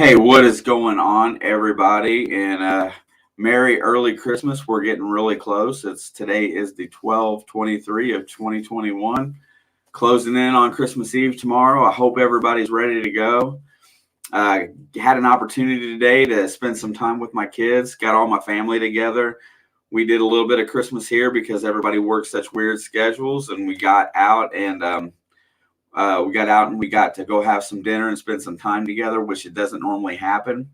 Hey, what is going on, everybody? And Merry early Christmas. We're getting really close. Today is the 12/23 of 2021. Closing in on Christmas Eve tomorrow. I hope everybody's ready to go. Had an opportunity today to spend some time with my kids. Got all my family together. We did a little bit of Christmas here because everybody works such weird schedules, and we got out and we got to go have some dinner and spend some time together, which it doesn't normally happen.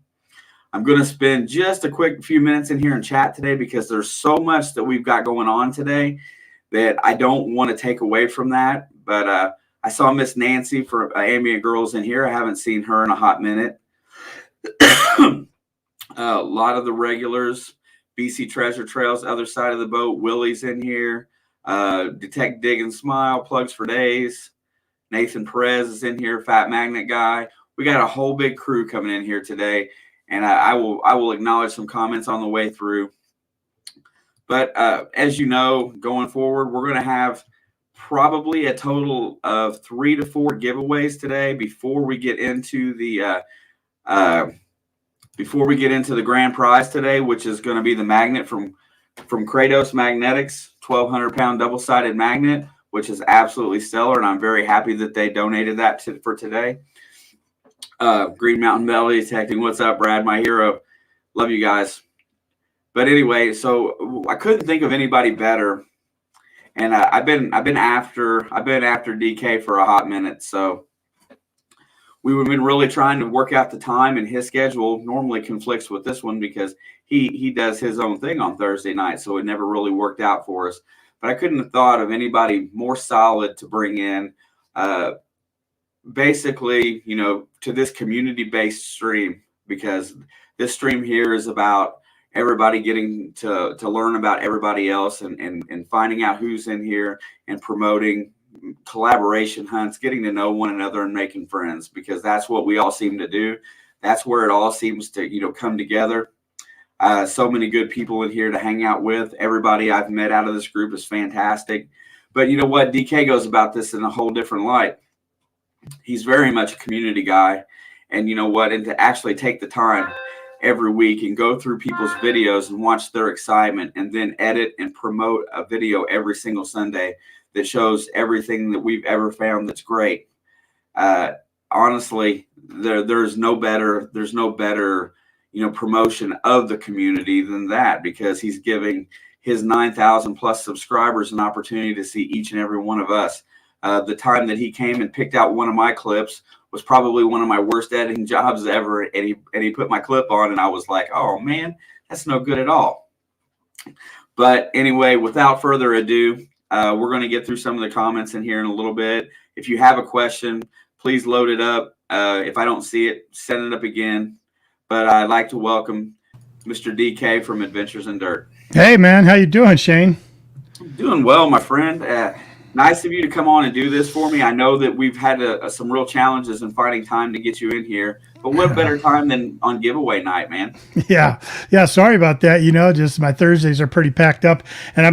I'm going to spend just a quick few minutes in here and chat today because there's so much that we've got going on today that I don't want to take away from that. But I saw Miss Nancy for Ambient Girls in here. I haven't seen her in a hot minute. A lot of the regulars, BC Treasure Trails, Other Side of the Boat, Willie's in here. Detect, Dig, and Smile, Plugs for Days. Nathan Perez is in here, Fat Magnet Guy. We got a whole big crew coming in here today, and I will acknowledge some comments on the way through. But as you know, going forward, we're going to have probably a total of 3 to 4 giveaways today before we get into the grand prize today, which is going to be the magnet from Kratos Magnetics, 1,200-pound double-sided magnet, which is absolutely stellar, and I'm very happy that they donated that for today. Green Mountain Belly Detecting, what's up, Brad, my hero? Love you guys. But anyway, so I couldn't think of anybody better, and I've been after DK for a hot minute, so we've been really trying to work out the time, and his schedule normally conflicts with this one because he does his own thing on Thursday night, so it never really worked out for us. But I couldn't have thought of anybody more solid to bring in, basically, to this community-based stream, because this stream here is about everybody getting to learn about everybody else and finding out who's in here and promoting collaboration hunts, getting to know one another and making friends, because that's what we all seem to do. That's where it all seems to, come together. So many good people in here to hang out with. Everybody I've met out of this group is fantastic. But you know what? DK goes about this in a whole different light. He's very much a community guy. And you know what? And to actually take the time every week and go through people's videos and watch their excitement and then edit and promote a video every single Sunday that shows everything that we've ever found that's great. Honestly, there's no better promotion of the community than that, because he's giving his 9,000 plus subscribers an opportunity to see each and every one of us. The time that he came and picked out one of my clips was probably one of my worst editing jobs ever. And he put my clip on and I was like, oh man, that's no good at all. But anyway, without further ado, we're going to get through some of the comments in here in a little bit. If you have a question, please load it up. If I don't see it, send it up again. But I'd like to welcome Mr. DK from Adventures in Dirt. Hey, man. How you doing, Shane? I'm doing well, my friend. Nice of you to come on and do this for me. I know that we've had some real challenges in finding time to get you in here. But what better time than on giveaway night, man? Yeah. Sorry about that. Just my Thursdays are pretty packed up, and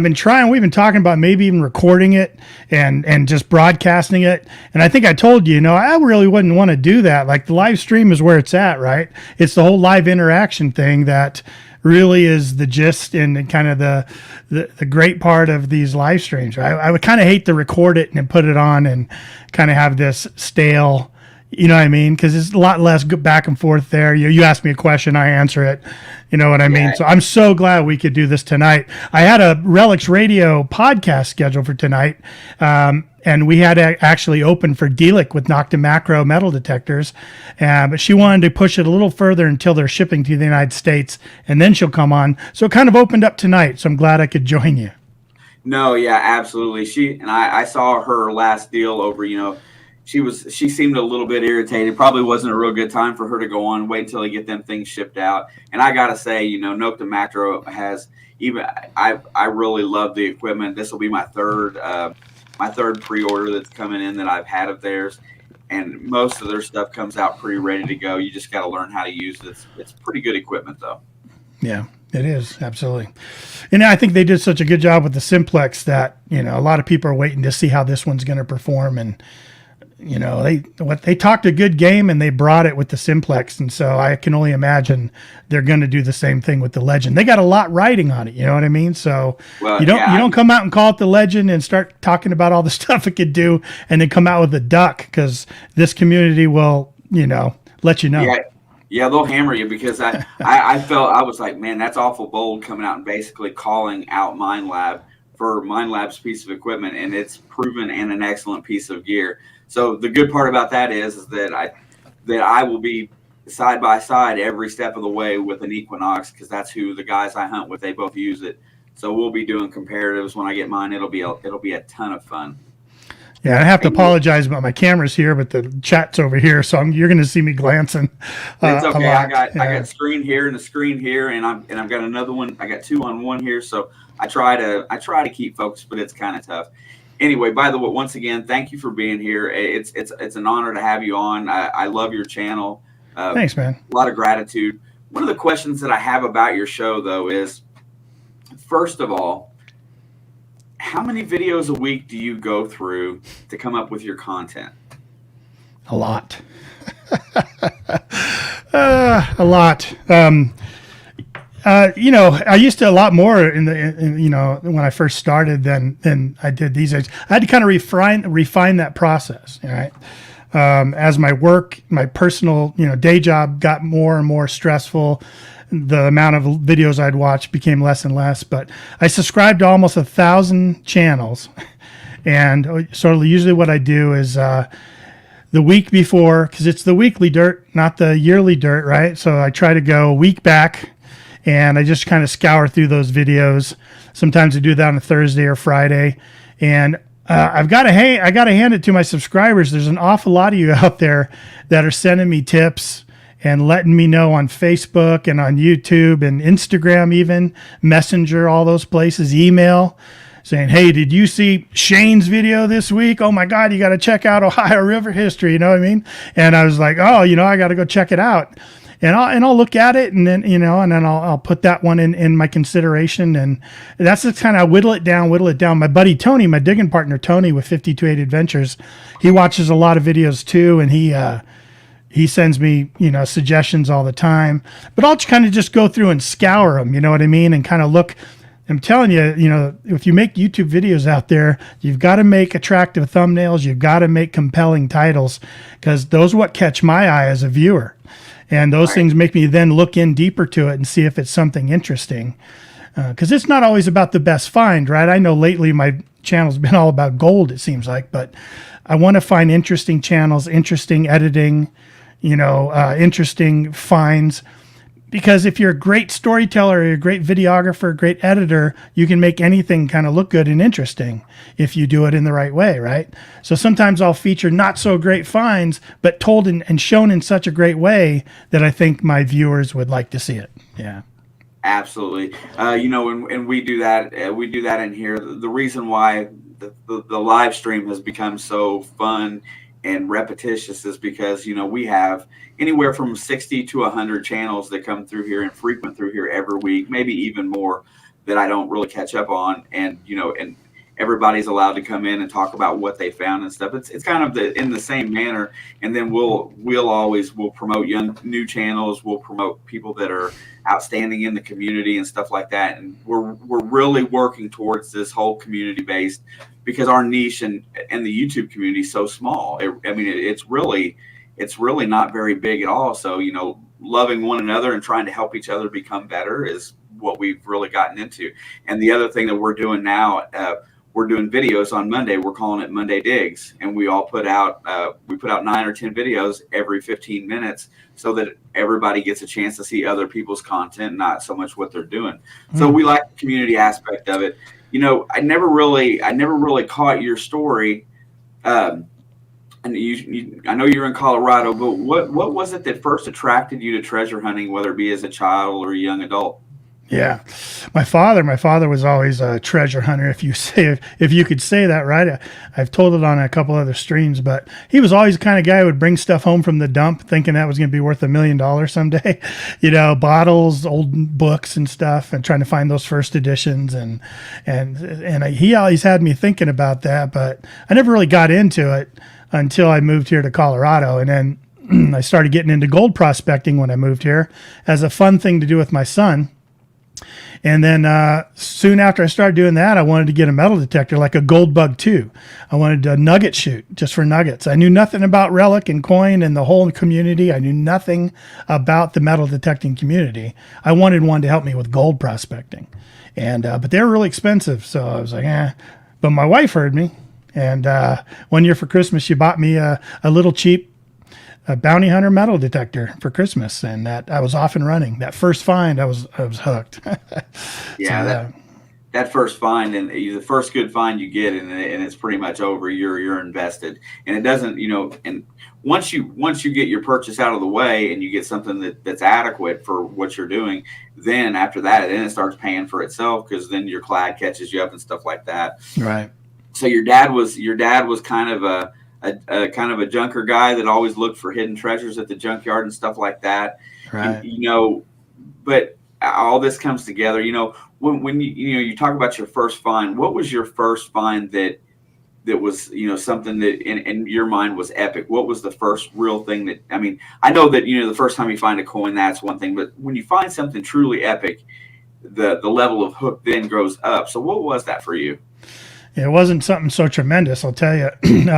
we've been talking about maybe even recording it and just broadcasting it. And I think I told you, I really wouldn't want to do that. Like, the live stream is where it's at, right? It's the whole live interaction thing that really is the gist and kind of the great part of these live streams, right? I would kind of hate to record it and put it on and kind of have this stale, you know what I mean? Because it's a lot less back and forth there. You ask me a question, I answer it. You know what I mean? So I'm so glad we could do this tonight. I had a Relics Radio podcast scheduled for tonight, and we had to actually open for Delic with Nokta Macro metal detectors. But she wanted to push it a little further until they're shipping to the United States, and then she'll come on. So it kind of opened up tonight, so I'm glad I could join you. No, yeah, absolutely. I saw her last deal over, she seemed a little bit irritated. Probably wasn't a real good time for her to go on. Wait until they get them things shipped out. And I gotta say, Nokta Macro has I really love the equipment. This will be my third pre-order that's coming in that I've had of theirs, and most of their stuff comes out pretty ready to go. You just got to learn how to use it. It's pretty good equipment, though. Yeah, it is, absolutely. And I think they did such a good job with the Simplex that a lot of people are waiting to see how this one's going to perform, and they talked a good game and they brought it with the simplex, and so I can only imagine they're going to do the same thing with the legend. They got a lot riding on it, you know what I mean? So you don't come out and call it the legend and start talking about all the stuff it could do, and then come out with a duck, because this community will let you know. Yeah, they'll hammer you, because I felt, I was like, man, that's awful bold coming out and basically calling out minelab for minelab's piece of equipment, and it's proven and an excellent piece of gear. So the good part about that is that I will be side by side every step of the way with an Equinox, because that's who the guys I hunt with, they both use it. So we'll be doing comparatives when I get mine. It'll be a ton of fun. Yeah, I have to apologize about my cameras here, but the chat's over here, so you're going to see me glancing. It's okay. I got screen here and a screen here, and I've got another one. I got two on one here, so I try to keep focused, but it's kind of tough. Anyway, by the way, once again, thank you for being here. It's an honor to have you on. I love your channel. Thanks, man. A lot of gratitude. One of the questions that I have about your show, though, is, first of all, how many videos a week do you go through to come up with your content? A lot. A lot. I used to a lot more when I first started than I did these days. I had to kind of refine that process. All right. As my personal, day job got more and more stressful, the amount of videos I'd watch became less and less, but I subscribed to almost 1,000 channels. And so usually what I do is, the week before, because it's the weekly dirt, not the yearly dirt, right? So I try to go a week back, and I just kind of scour through those videos. Sometimes I do that on a Thursday or Friday. And I got to hand it to my subscribers. There's an awful lot of you out there that are sending me tips and letting me know on Facebook and on YouTube and Instagram, even Messenger, all those places, email, saying, hey, did you see Shane's video this week? Oh my God, you got to check out Ohio River history. You know what I mean? And I was like, oh, I got to go check it out. And I'll look at it, and then, I'll put that one in my consideration. And that's the kind of whittle it down. My buddy Tony, my digging partner Tony with 528 Adventures, he watches a lot of videos too, and he sends me, suggestions all the time. But I'll kind of just go through and scour them, you know what I mean, and kind of look. I'm telling you, if you make YouTube videos out there, you've got to make attractive thumbnails. You've got to make compelling titles, because those are what catch my eye as a viewer. And those things make me then look in deeper to it and see if it's something interesting. Because it's not always about the best find, right? I know lately my channel's been all about gold, it seems like. But I want to find interesting channels, interesting editing, interesting finds. Because if you're a great storyteller, or you're a great videographer, great editor, you can make anything kind of look good and interesting if you do it in the right way, right? So sometimes I'll feature not so great finds, but told and shown in such a great way that I think my viewers would like to see it. Yeah. Absolutely. And we do that. We do that in here. The reason why the live stream has become so fun and repetitious is because, we have anywhere from 60 to 100 channels that come through here and frequent through here every week, maybe even more, that I don't really catch up on. And, and everybody's allowed to come in and talk about what they found and stuff. It's kind of in the same manner. And then we'll promote new channels. We'll promote people that are outstanding in the community and stuff like that. And we're really working towards this whole community based, because our niche and the YouTube community is so small. It's really not very big at all. So, loving one another and trying to help each other become better is what we've really gotten into. And the other thing that we're doing now, we're doing videos on Monday. We're calling it Monday Digs, and we all put out 9 or 10 videos every 15 minutes, so that everybody gets a chance to see other people's content, not so much what they're doing. So we like the community aspect of it. I never really caught your story. And I know you're in Colorado, but what was it that first attracted you to treasure hunting, whether it be as a child or a young adult? Yeah, my father was always a treasure hunter. If you could say that, right? I've told it on a couple other streams, but he was always the kind of guy who would bring stuff home from the dump, thinking that was going to be worth $1 million someday. Bottles, old books, and stuff, and trying to find those first editions. He always had me thinking about that, but I never really got into it until I moved here to Colorado, and then I started getting into gold prospecting when I moved here as a fun thing to do with my son. And then soon after I started doing that, I wanted to get a metal detector like a Gold Bug 2. I wanted a nugget shoot just for nuggets. I knew nothing about relic and coin and the whole community. I knew nothing about the metal detecting community. I wanted one to help me with gold prospecting. But they were really expensive. So I was like, eh. But my wife heard me. And one year for Christmas, she bought me a little cheap bounty hunter metal detector for Christmas, and that I was off and running. That first find, I was hooked. Yeah, that first find, and the first good find you get, and it's pretty much over. You're invested, and it doesn't, And once you get your purchase out of the way, and you get something that's adequate for what you're doing, then after that, then it starts paying for itself, because then your clad catches you up and stuff like that. Right. So your dad was kind of a kind of a junker guy that always looked for hidden treasures at the junkyard and stuff like that. Right. But all this comes together. When you talk about your first find, what was your first find that was something that in your mind was epic? What was the first real thing that, I know that the first time you find a coin, that's one thing, but when you find something truly epic, the level of hook then grows up. So what was that for you? It wasn't something so tremendous, I'll tell you. And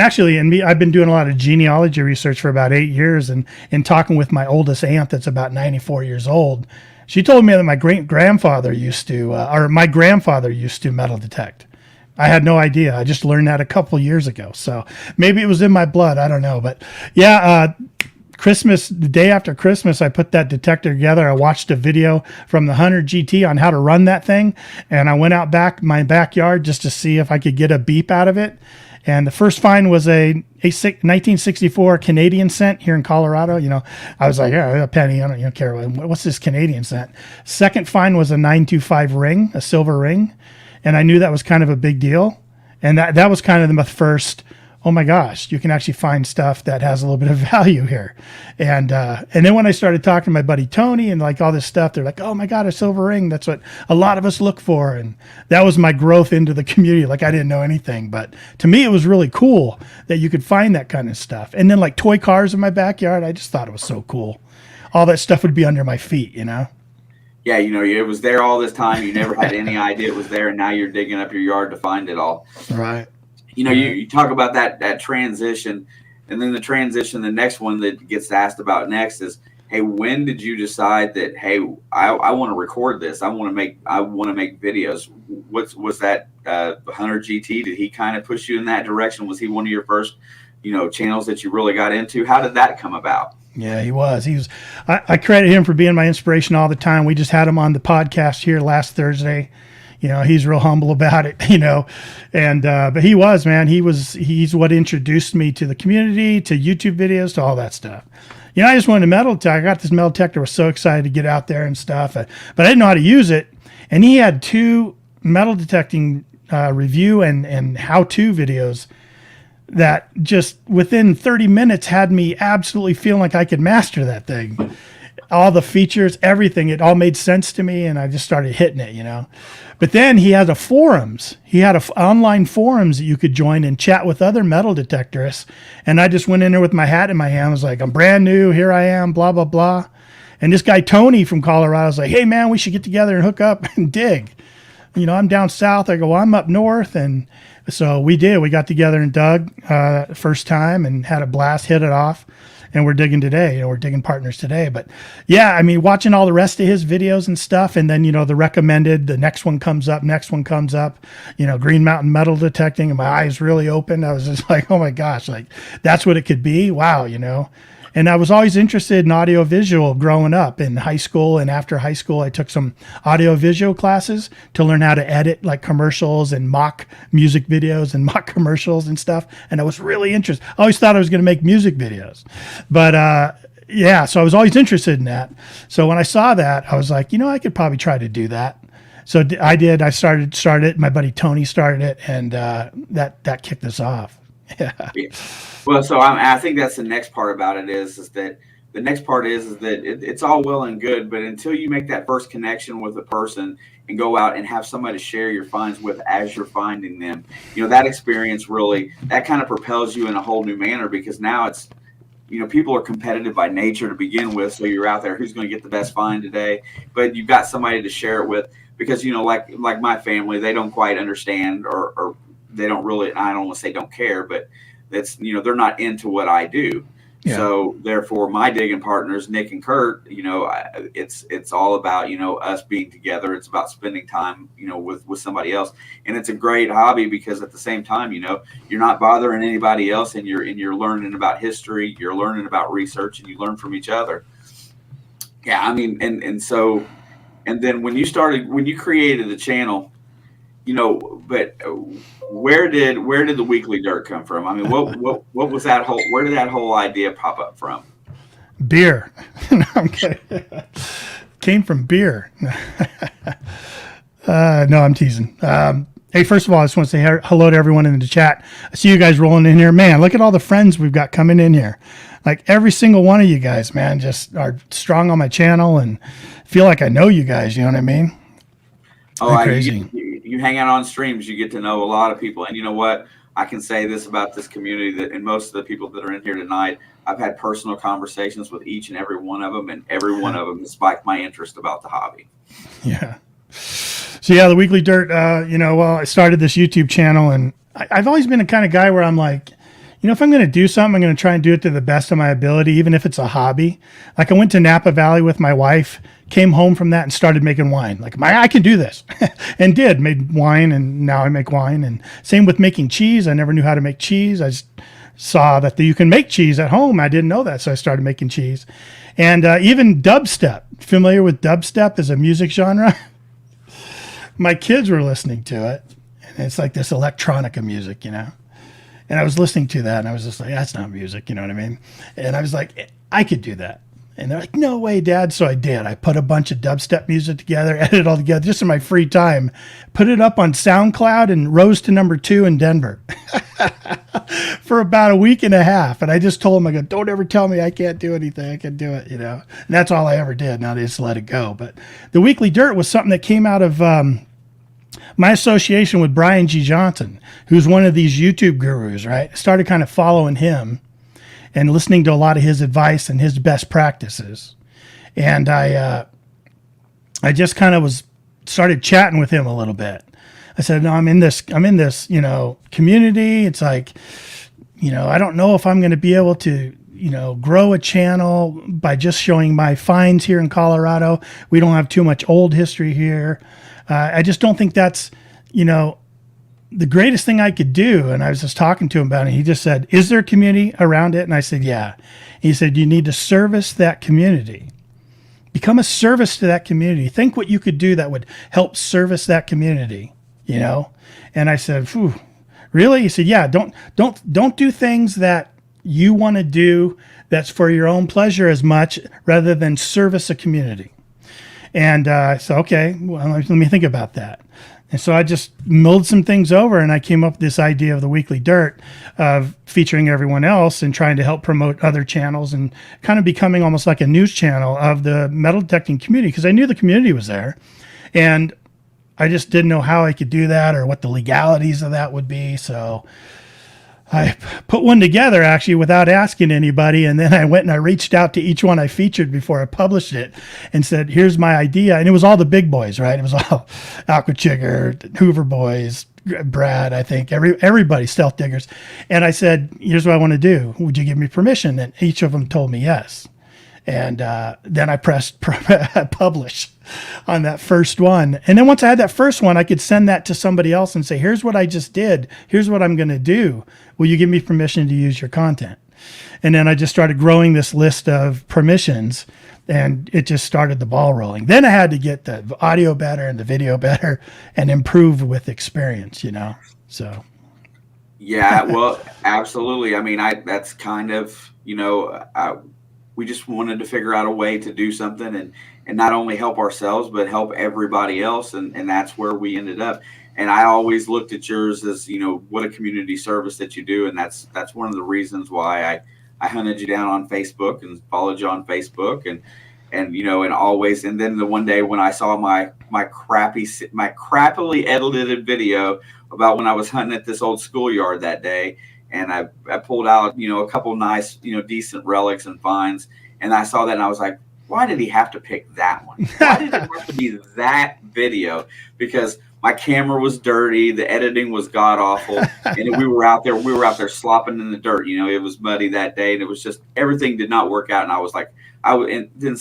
actually, I've been doing a lot of genealogy research for about 8 years, and in talking with my oldest aunt that's about 94 years old, she told me that my grandfather used to metal detect. I had no idea. I just learned that a couple years ago. So maybe it was in my blood. I don't know. But yeah, Christmas, the day after Christmas, I put that detector together. I watched a video from the Hunter GT on how to run that thing. And I went out my backyard just to see if I could get a beep out of it. And the first find was a 1964 Canadian cent here in Colorado. I was like, yeah, a penny. I don't care. What's this Canadian cent? Second find was a 925 ring, a silver ring. And I knew that was kind of a big deal. And that was kind of the first, oh my gosh, you can actually find stuff that has a little bit of value here. And then when I started talking to my buddy Tony and like all this stuff, they're like, oh my God, a silver ring. That's what a lot of us look for. And that was my growth into the community. Like I didn't know anything, but to me, it was really cool that you could find that kind of stuff. And then like toy cars in my backyard, I just thought it was so cool. All that stuff would be under my feet, Yeah, it was there all this time. You never had any idea it was there, and now you're digging up your yard to find it all. Right. You talk about that transition, and then the next one that gets asked about next is, hey, when did you decide that, hey, I want to record this? I want to make videos. Was that Hunter GT? Did he kind of push you in that direction? Was he one of your first, channels that you really got into? How did that come about? Yeah, he was. I credit him for being my inspiration all the time. We just had him on the podcast here last Thursday. He's real humble about it, and, but he was, man, he's what introduced me to the community, to YouTube videos, to all that stuff. I just wanted a metal detector. I got this metal detector, was so excited to get out there and stuff, but I didn't know how to use it. And he had 2 metal detecting review and how-to videos that just within 30 minutes had me absolutely feeling like I could master that thing. All the features, everything, it all made sense to me, and I just started hitting it, But then he had forums. He had online forums that you could join and chat with other metal detectorists. And I just went in there with my hat in my hand. I was like, I'm brand new. Here I am, blah, blah, blah. And this guy, Tony from Colorado, was like, hey, man, we should get together and hook up and dig. I'm down south. I go, well, I'm up north. And so we did. We got together and dug first time and had a blast, hit it off. And we're digging today, we're digging partners today. But yeah, watching all the rest of his videos and stuff. And then, the recommended, the next one comes up, Green Mountain metal detecting, and my eyes really opened. I was just like, oh my gosh, like that's what it could be. Wow. And I was always interested in audio visual growing up in high school. And after high school, I took some audio visual classes to learn how to edit like commercials and mock music videos and mock commercials and stuff. And I was really interested. I always thought I was going to make music videos, but yeah, so I was always interested in that. So when I saw that, I was like, I could probably try to do that. So I did. I started it. My buddy Tony started it, and that kicked us off. Yeah. Yeah. Well, so I think that's the next part about it is that the next part is that it's all well and good, but until you make that first connection with a person and go out and have somebody to share your finds with as you're finding them, that experience really, that kind of propels you in a whole new manner, because now it's, people are competitive by nature to begin with. So you're out there, who's going to get the best find today? But you've got somebody to share it with, because, like my family, they don't quite understand, or they don't really, I don't want to say don't care, but that's, they're not into what I do. Yeah. So therefore my digging partners, Nick and Kurt, it's all about, us being together. It's about spending time, with somebody else. And it's a great hobby, because at the same time, you're not bothering anybody else, and you're learning about history, you're learning about research, and you learn from each other. Yeah. I mean, and then when you created the channel, but where did the Weekly Dirt come from? I mean, what was that where did that whole idea pop up from? Beer. No, I'm kidding. Came from beer. No, I'm teasing. Hey, first of all, I just want to say hello to everyone in the chat. I see you guys rolling in here. Man, look at all the friends we've got coming in here. Like every single one of you guys, man, just are strong on my channel, and feel like I know you guys. You know what I mean? Oh, crazy. You hang out on streams, you get to know a lot of people. And you know what? I can say this about this community, that and most of the people that are in here tonight, I've had personal conversations with each and every one of them, and every one of them has spiked my interest about the hobby. Yeah. So yeah, the Weekly Dirt, I started this YouTube channel, and I've always been the kind of guy where I'm like, if I'm going to do something, I'm going to try and do it to the best of my ability, even if it's a hobby. Like I went to Napa Valley with my wife, came home from that and started making wine. Like I can do this and made wine, and now I make wine. And same with making cheese. I never knew how to make cheese. I just saw that you can make cheese at home. I didn't know that. So I started making cheese. And even dubstep, familiar with dubstep as a music genre? My kids were listening to it, and it's like this electronica music, And I was listening to that, and I was just like, that's not music, you know what I mean? And I was like, I could do that. And they're like, no way, Dad. So I did. I put a bunch of dubstep music together, edited it all together just in my free time, put it up on SoundCloud, and rose to number 2 in Denver for about a week and a half. And I just told them, I go, don't ever tell me I can't do anything. I can do it, And that's all I ever did. Now they just let it go. But the Weekly Dirt was something that came out of my association with Brian G. Johnson, who's one of these YouTube gurus, right? I started kind of following him and listening to a lot of his advice and his best practices. And I just kind of started chatting with him a little bit. I said, no, I'm in this, community. It's like, I don't know if I'm going to be able to, grow a channel by just showing my finds here in Colorado. We don't have too much old history here. I just don't think that's, the greatest thing I could do. And I was just talking to him about it. He just said, is there a community around it? And I said, yeah. He said, you need to service that community. Become a service to that community. Think what you could do that would help service that community, And I said, phew, really? He said, yeah, don't do things that you want to do that's for your own pleasure as much, rather than service a community. And so, okay, well, let me think about that. And so I just mulled some things over, and I came up with this idea of the Weekly Dirt, of featuring everyone else and trying to help promote other channels, and kind of becoming almost like a news channel of the metal detecting community, because I knew the community was there. And I just didn't know how I could do that, or what the legalities of that would be. So I put one together, actually, without asking anybody. And then I went and I reached out to each one I featured before I published it, and said, here's my idea. And it was all the big boys, right? It was all Aquachigger, Hoover Boys, Brad, I think, everybody, Stealth Diggers. And I said, here's what I want to do. Would you give me permission? And each of them told me yes. And then I pressed publish on that first one. And then once I had that first one, I could send that to somebody else and say, here's what I just did. Here's what I'm going to do. Will you give me permission to use your content? And then I just started growing this list of permissions, and it just started the ball rolling. Then I had to get the audio better and the video better, and improve with experience, so. Yeah, well, absolutely. I mean, that's kind of, we just wanted to figure out a way to do something and not only help ourselves, but help everybody else. And that's where we ended up. And I always looked at yours as, you know, what a community service that you do. And that's one of the reasons why I hunted you down on Facebook and followed you on Facebook and, you know, and always, and then the one day when I saw my crappily edited video about when I was hunting at this old schoolyard that day, and I pulled out, you know, a couple nice, you know, decent relics and finds, and I saw that and I was like, why did he have to pick that one? Why did it have to be that video? Because my camera was dirty, the editing was god awful, and we were out there slopping in the dirt. You know, it was muddy that day, and it was just everything did not work out. And I was like, and then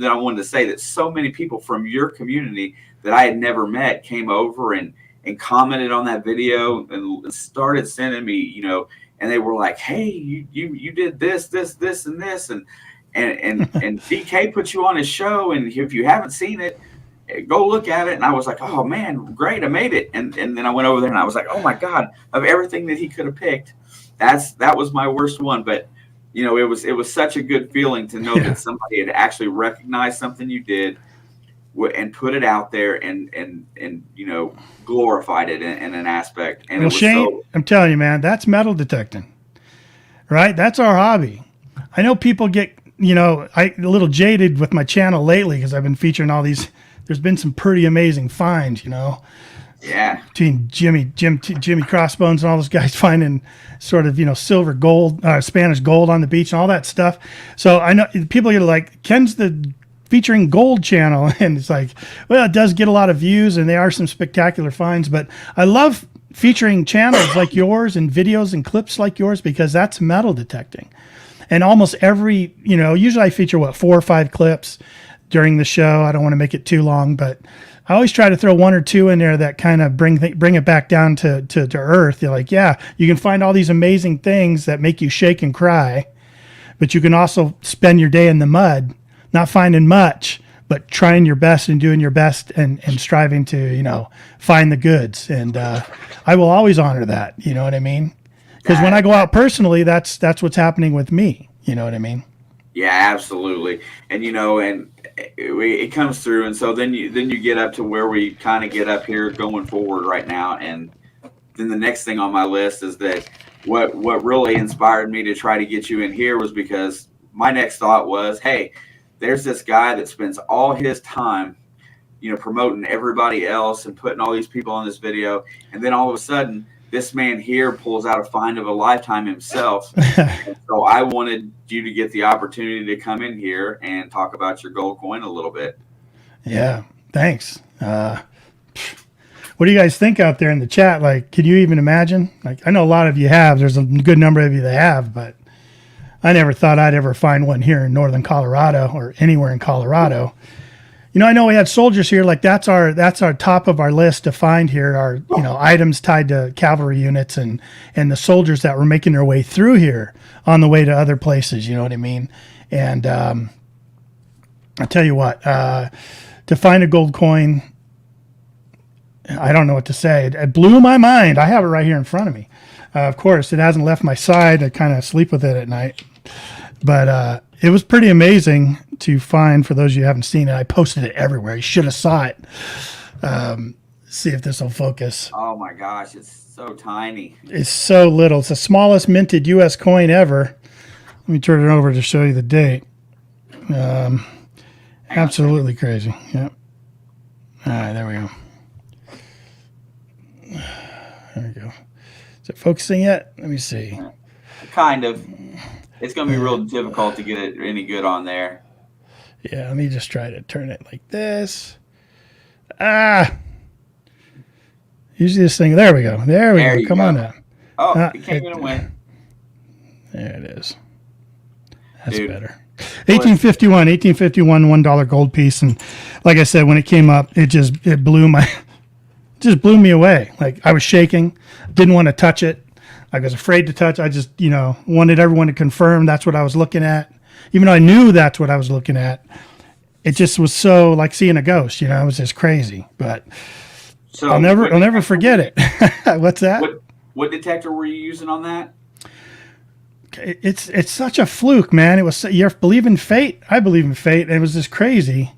I wanted to say that so many people from your community that I had never met came over and commented on that video and started sending me, you know, and they were like, hey, you did this, and this, and DK put you on his show, and if you haven't seen it, go look at it. And I was like, oh man, great, I made it. And then I went over there and I was like, oh my God, of everything that he could have picked, that was my worst one. But you know, it was such a good feeling to know that somebody had actually recognized something you did and put it out there and you know, glorified it in an aspect. And well, Shane, I'm telling you, man, that's metal detecting, right? That's our hobby. I know people get, you know, a little jaded with my channel lately because I've been featuring all these. There's been some pretty amazing finds, you know. Yeah. Between Jimmy Crossbones and all those guys finding sort of, you know, silver gold, Spanish gold on the beach and all that stuff. So I know people are like, Ken's the featuring gold channel. And it's like, well, it does get a lot of views and there are some spectacular finds, but I love featuring channels like yours and videos and clips like yours because that's metal detecting. And almost every, you know, usually I feature 4 or 5 clips during the show. I don't want to make it too long, but I always try to throw 1 or 2 in there that kind of bring it back down to earth. You're like, yeah, you can find all these amazing things that make you shake and cry, but you can also spend your day in the mud, not finding much, but trying your best and doing your best and striving to, you know, find the goods. And I will always honor that. You know what I mean? Because when I go out personally, that's what's happening with me. You know what I mean? Yeah, absolutely. And, you know, and it comes through. And so then you get up to where we kind of get up here going forward right now. And then the next thing on my list is that what really inspired me to try to get you in here was because my next thought was, hey, there's this guy that spends all his time, you know, promoting everybody else and putting all these people on this video. And then all of a sudden, this man here pulls out a find of a lifetime himself. And so I wanted you to get the opportunity to come in here and talk about your gold coin a little bit. Yeah, thanks. What do you guys think out there in the chat? Like, can you even imagine? Like, I know a lot of you have. There's a good number of you that have, but I never thought I'd ever find one here in northern Colorado or anywhere in Colorado. You know, I know we had soldiers here. Like that's our top of our list to find here are, you know, items tied to cavalry units and the soldiers that were making their way through here on the way to other places. You know what I mean? And I'll tell you what, to find a gold coin, I don't know what to say. It blew my mind. I have it right here in front of me. Of course, it hasn't left my side. I kind of sleep with it at night. But it was pretty amazing to find. For those of you who haven't seen it, I posted it everywhere. You should have saw it. See if this will focus. Oh my gosh, it's so tiny. It's so little. It's the smallest minted U.S. coin ever. Let me turn it over to show you the date. Absolutely crazy. Yep. All right, there we go. There we go. Is it focusing yet? Let me see. Kind of. It's going to be real difficult to get it any good on there. Yeah, let me just try to turn it like this. Usually this thing. There we go. There we go. Come on now. Oh, it came in and went. There it is. That's better. 1851 $1 gold piece. And like I said, when it came up, it blew me away. Like I was shaking, didn't want to touch it. I was afraid to touch. I just, you know, wanted everyone to confirm that's what I was looking at. Even though I knew that's what I was looking at, it just was so like seeing a ghost, you know, it was just crazy. But so I'll never forget it. What's that? What detector were you using on that? it's such a fluke, man. It was, you believe in fate. I believe in fate. And it was just crazy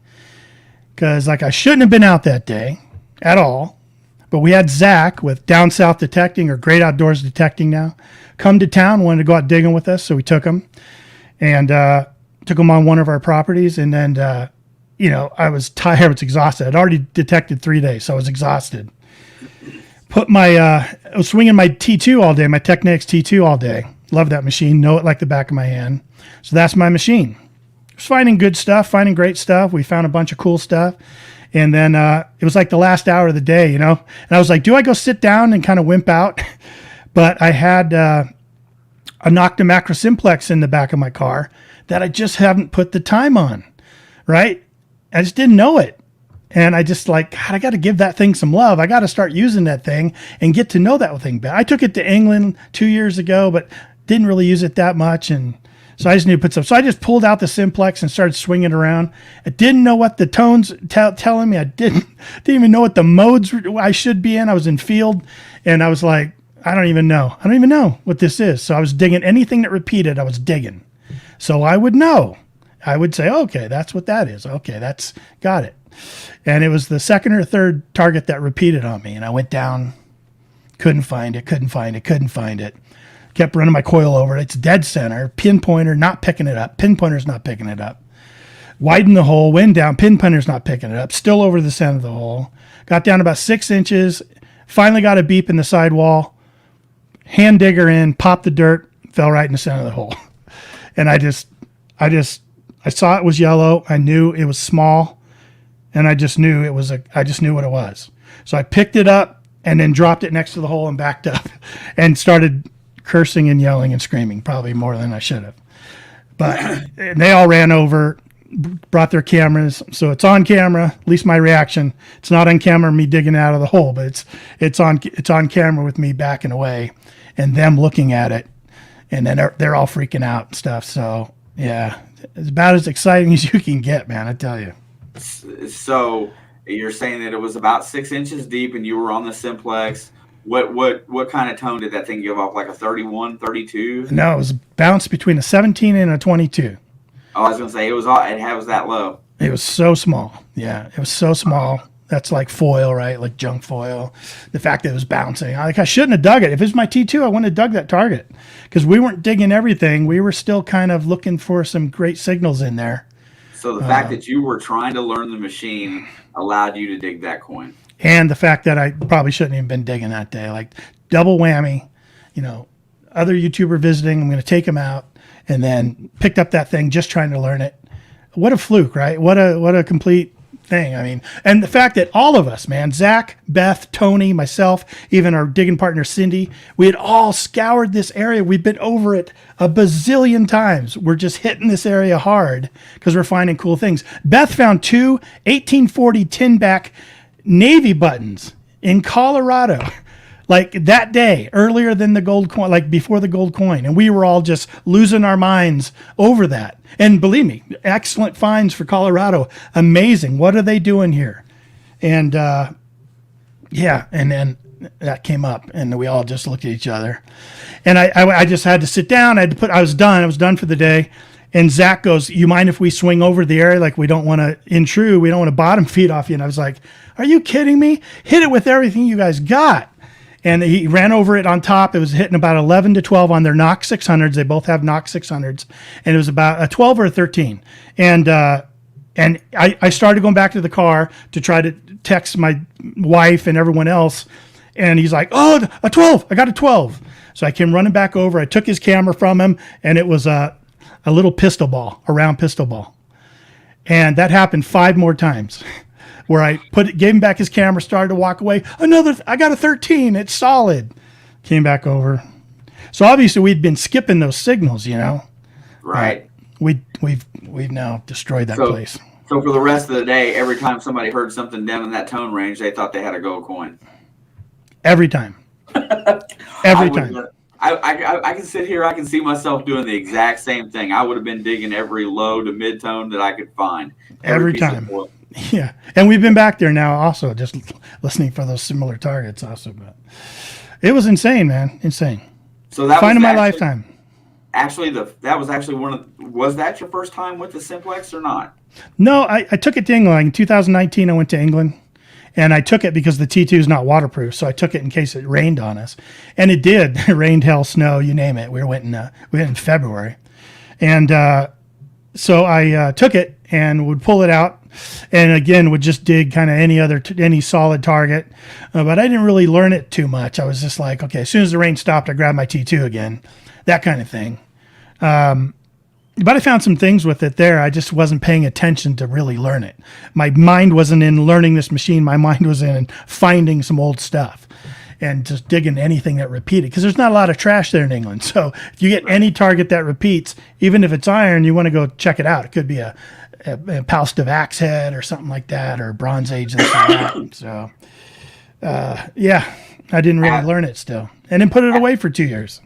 because like I shouldn't have been out that day at all. But we had Zach with Down South Detecting, or Great Outdoors Detecting now, come to town, wanted to go out digging with us. So we took him and took him on one of our properties. And then, I was tired. I was exhausted. I'd already detected 3 days, so I was exhausted. I was swinging my T2 all day, my Technics T2 all day. Love that machine. Know it like the back of my hand. So that's my machine. Just finding good stuff, finding great stuff. We found a bunch of cool stuff. And then it was like the last hour of the day, And I was like, do I go sit down and kind of wimp out? But I had a nokta macro simplex in the back of my car that I just haven't put the time on, right? I just didn't know it. And I just like, God, I got to give that thing some love. I got to start using that thing and get to know that thing better. I took it to England 2 years ago, but didn't really use it that much. And so I just need to put some. So I just pulled out the simplex and started swinging around. I didn't know what the tones telling me. I didn't even know what the modes I should be in. I was in field, and I was like, I don't even know. I don't even know what this is. So I was digging anything that repeated. I was digging, so I would know. I would say, okay, that's what that is. Okay, that's got it. And it was the second or third target that repeated on me, and I went down, couldn't find it. Kept running my coil over it. It's dead center. Pinpointer not picking it up. Pinpointer's not picking it up. Widen the hole. Wind down. Pinpointer's not picking it up. Still over the center of the hole. Got down about 6 inches. Finally got a beep in the sidewall. Hand digger in. Popped the dirt. Fell right in the center of the hole. And I saw it was yellow. I knew it was small. And I just knew I just knew what it was. So I picked it up and then dropped it next to the hole and backed up and started cursing and yelling and screaming, probably more than I should have. But they all ran over, brought their cameras, so it's on camera. At least my reaction. It's not on camera me digging out of the hole, but it's on camera with me backing away and them looking at it, and then they're all freaking out and stuff. So yeah, it's about as exciting as you can get, man. I tell you. So you're saying that it was about 6 inches deep, and you were on the simplex. What kind of tone did that thing give off? Like a 31, 32? No, it was bounced between a 17 and a 22. Oh, I was gonna say it was that low. It was so small. Yeah, it was so small. That's like foil, right? Like junk foil. The fact that it was bouncing, I shouldn't have dug it. If it was my T2, I wouldn't have dug that target because we weren't digging everything. We were still kind of looking for some great signals in there. So the fact that you were trying to learn the machine allowed you to dig that coin. And the fact that I probably shouldn't even been digging that day, like double whammy, other YouTuber visiting, I'm going to take him out, and then picked up that thing just trying to learn it. What a fluke, right? What a complete thing. I mean, and the fact that all of us, man, Zach, Beth, Tony, myself, even our digging partner, Cindy, we had all scoured this area. We've been over it a bazillion times. We're just hitting this area hard because we're finding cool things. Beth found 2 1840 tin back Navy buttons in Colorado, like that day, earlier than the gold coin, like before the gold coin. And we were all just losing our minds over that. And believe me, excellent finds for Colorado. Amazing. What are they doing here? And yeah, and then that came up and we all just looked at each other. And I just had to sit down. I was done for the day. And Zach goes, you mind if we swing over the area? Like, we don't want to intrude. We don't want to bottom feed off you. And I was like, are you kidding me? Hit it with everything you guys got. And he ran over it on top. It was hitting about 11 to 12 on their Nox 600s. They both have Nox 600s. And it was about a 12 or a 13. And I started going back to the car to try to text my wife and everyone else. And he's like, oh, a 12. I got a 12. So I came running back over. I took his camera from him, and it was a little pistol ball, a round pistol ball. And that happened 5 more times where I gave him back his camera, started to walk away. I got a 13. It's solid. Came back over. So obviously we'd been skipping those signals, Right. We've now destroyed that place. So for the rest of the day, every time somebody heard something down in that tone range, they thought they had a gold coin. Every time. Every time. I can sit here. I can see myself doing the exact same thing. I would have been digging every low to mid tone that I could find. Every time. Yeah. And we've been back there now also, just listening for those similar targets also. But it was insane, man. Insane. So that find was in my lifetime. actually was that your first time with the Simplex or not? No, I took it to England in 2019. I went to England, and I took it because the T2 is not waterproof. So I took it in case it rained on us, and it did. It rained, hail, snow, you name it. We went in February, and so I took it and would pull it out, and again would just dig kind of any solid target, but I didn't really learn it too much. I was just like, okay, as soon as the rain stopped, I grabbed my T2 again, that kind of thing. But I found some things with it there. I just wasn't paying attention to really learn it. My mind wasn't in learning this machine. My mind was in finding some old stuff and just digging anything that repeated, because there's not a lot of trash there in England. So if you get any target that repeats, even if it's iron, you want to go check it out. It could be a Palstive axe head or something like that, or Bronze Age. This or that. So, yeah, I didn't really learn it still, and then put it away for 2 years.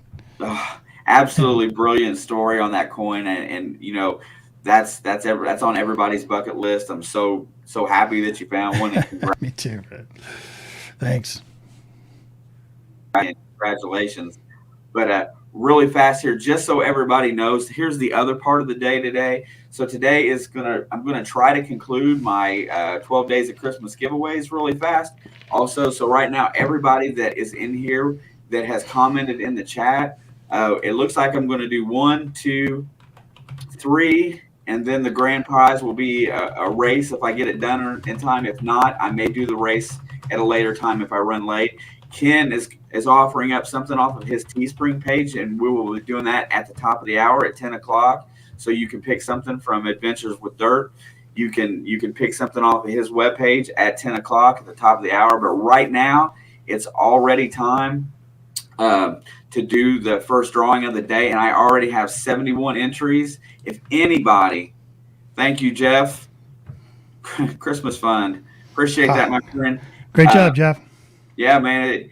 Absolutely brilliant story on that coin, and you know that's on everybody's bucket list. I'm so happy that you found one. Me too, Fred. Thanks. Congratulations. But really fast here, just so everybody knows, here's the other part of the day today. So today I'm gonna try to conclude my 12 days of Christmas giveaways really fast. Also, so right now everybody that is in here that has commented in the chat. It looks like I'm going to do 1, 2, 3, and then the grand prize will be a race if I get it done in time. If not, I may do the race at a later time if I run late. Ken is offering up something off of his Teespring page, and we will be doing that at the top of the hour at 10 o'clock. So you can pick something from Adventures with Dirt. You can pick something off of his webpage at 10 o'clock at the top of the hour. But right now, it's already time to do the first drawing of the day, and I already have 71 entries. If anybody, thank you, Jeff, Christmas Fund, appreciate that, my friend. Great job, Jeff. Yeah, man.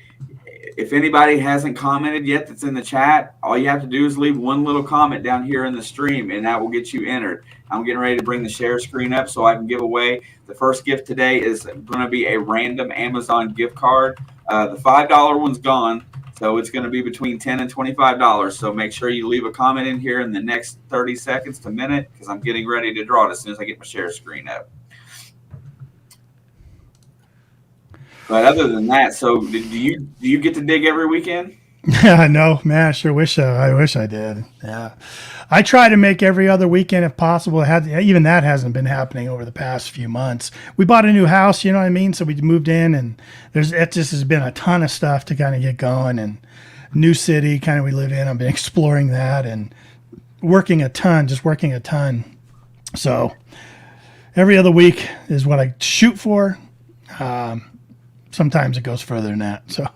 If anybody hasn't commented yet that's in the chat, all you have to do is leave one little comment down here in the stream, and that will get you entered. I'm getting ready to bring the share screen up so I can give away. The first gift today is going to be a random Amazon gift card. The $5 one's gone. So it's going to be between $10 and $25. So make sure you leave a comment in here in the next 30 seconds to a minute, because I'm getting ready to draw it as soon as I get my share screen up. But other than that, so do you get to dig every weekend? Yeah, no, man, I sure wish I wish I did. Yeah, I try to make every other weekend if possible. Even that hasn't been happening over the past few months. We bought a new house, you know what I mean? So we moved in, and it just has been a ton of stuff to kind of get going. And new city, kind of we live in. I've been exploring that and working a ton. So every other week is what I shoot for. Sometimes it goes further than that. So.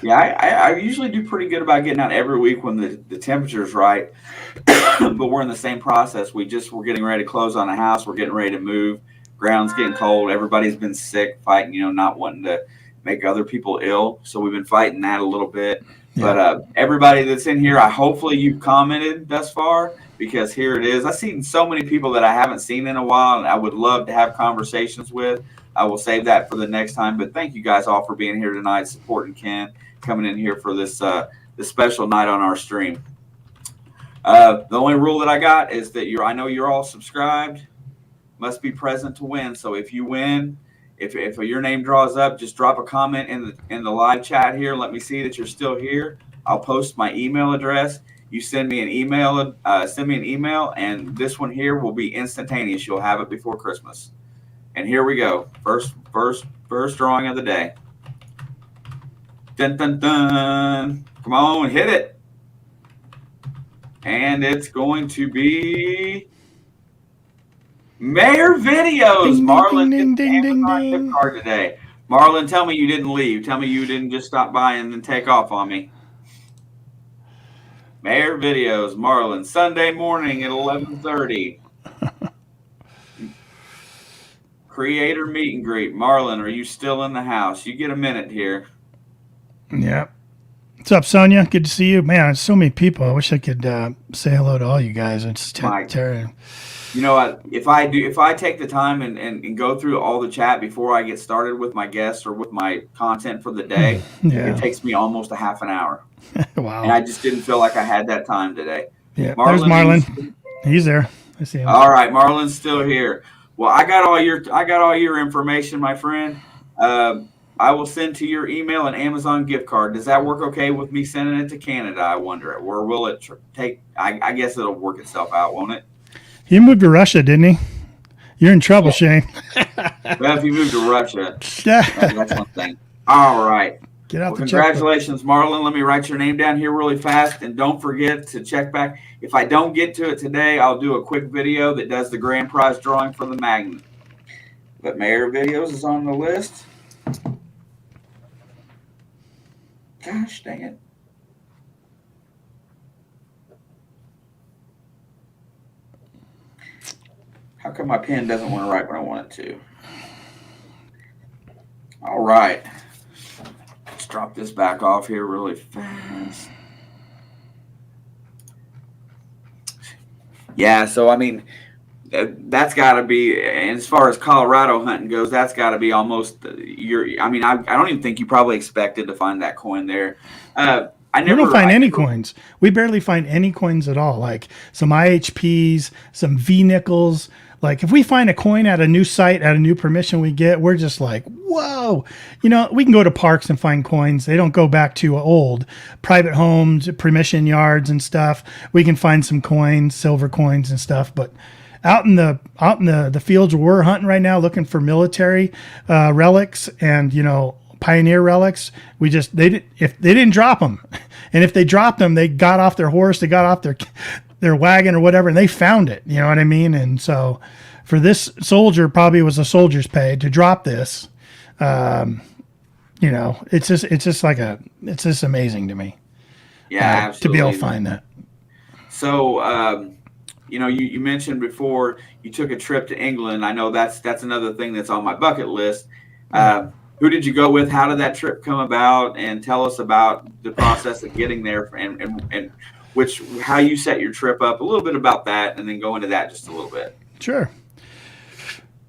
Yeah, I usually do pretty good about getting out every week when the temperature's right. But we're in the same process. We're getting ready to close on a house. We're getting ready to move. Ground's getting cold. Everybody's been sick, fighting, not wanting to make other people ill. So we've been fighting that a little bit. Yeah. But everybody that's in here, hopefully you've commented thus far, because here it is. I've seen so many people that I haven't seen in a while, and I would love to have conversations with. I will save that for the next time. But thank you guys all for being here tonight, supporting Ken, coming in here for this special night on our stream. The only rule that I got is that I know you're all subscribed, must be present to win. So if you win, if your name draws up, just drop a comment in the live chat here. Let me see that you're still here. I'll post my email address. You send me an email, and this one here will be instantaneous. You'll have it before Christmas. And here we go. First drawing of the day. Dun, dun, dun. Come on, hit it. And it's going to be Mayor Videos. Ding, Marlon ding, ding, gets ding, Amazon ding, gift ding. card today. Marlon, tell me you didn't leave. Tell me you didn't just stop by and then take off on me. Mayor Videos, Marlon, Sunday morning at 11:30. Creator meet and greet. Marlon, are you still in the house? You get a minute here. Yeah. What's up, Sonia? Good to see you. Man, there's so many people. I wish I could say hello to all you guys. It's terrible. You know what? If I take the time and go through all the chat before I get started with my guests or with my content for the day, It takes me almost a half an hour. Wow. And I just didn't feel like I had that time today. Yeah, there's Marlon. He's there. I see him. All right, Marlon's still here. Well, I got all your information, my friend. I will send to your email an Amazon gift card. Does that work okay with me sending it to Canada? I wonder, or will it take? I guess it'll work itself out, won't it? He moved to Russia, didn't he? You're in trouble, Shane. Well, if you move to Russia, Yeah. that's one thing. All right. Get out Well, the checkbook. congratulations, Marlon. Let me write your name down here really fast, and don't forget to check back. If I don't get to it today, I'll do a quick video that does the grand prize drawing for the magnet. But Mayor Videos is on the list. Gosh dang it. How come my pen doesn't want to write when I want it to? All right. Let's drop this back off here really fast. Yeah, so I mean, that's got to be, and as far as Colorado hunting goes, that's got to be almost I mean, I don't even think you probably expected to find that coin there. We don't find any coins. We barely find any coins at all. Like some IHPs, some V nickels. Like if we find a coin at a new site, at a new permission we get, we're just like, whoa. You know, we can go to parks and find coins. They don't go back to old private homes, permission yards and stuff. We can find some coins, silver coins and stuff. But out in the fields where we're hunting right now, looking for military relics and, you know, pioneer relics, if they didn't drop them, and if they dropped them, they got off their horse, they got off their wagon or whatever, and they found it. You know what I mean? And so for this soldier, probably was a soldier's pay to drop this. You know, it's just amazing to me. Yeah, absolutely. To be able to find that. So, you know, you mentioned before you took a trip to England. I know that's another thing that's on my bucket list. Who did you go with? How did that trip come about? And tell us about the process of getting there and how you set your trip up, a little bit about that, and then go into that just a little bit. Sure.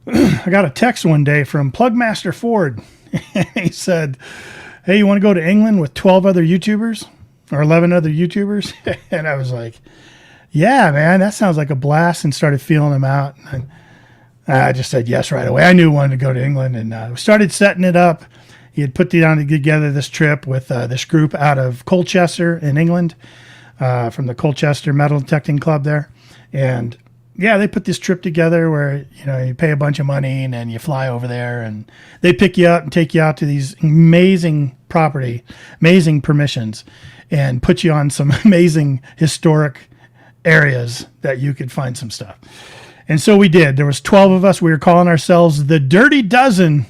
I got a text one day from Plugmaster Ford. He said, hey, you want to go to England with 12 other YouTubers or 11 other YouTubers? And I was like, yeah, man, that sounds like a blast, and started feeling them out. And I just said yes right away. I knew I wanted to go to England, and we started setting it up. He had put together this trip with this group out of Colchester in England, from the Colchester Metal Detecting Club there. And yeah, they put this trip together where, you know, you pay a bunch of money and then you fly over there, and they pick you up and take you out to these amazing amazing permissions, and put you on some amazing historic areas that you could find some stuff. And so we did. There was 12 of us. We were calling ourselves the Dirty Dozen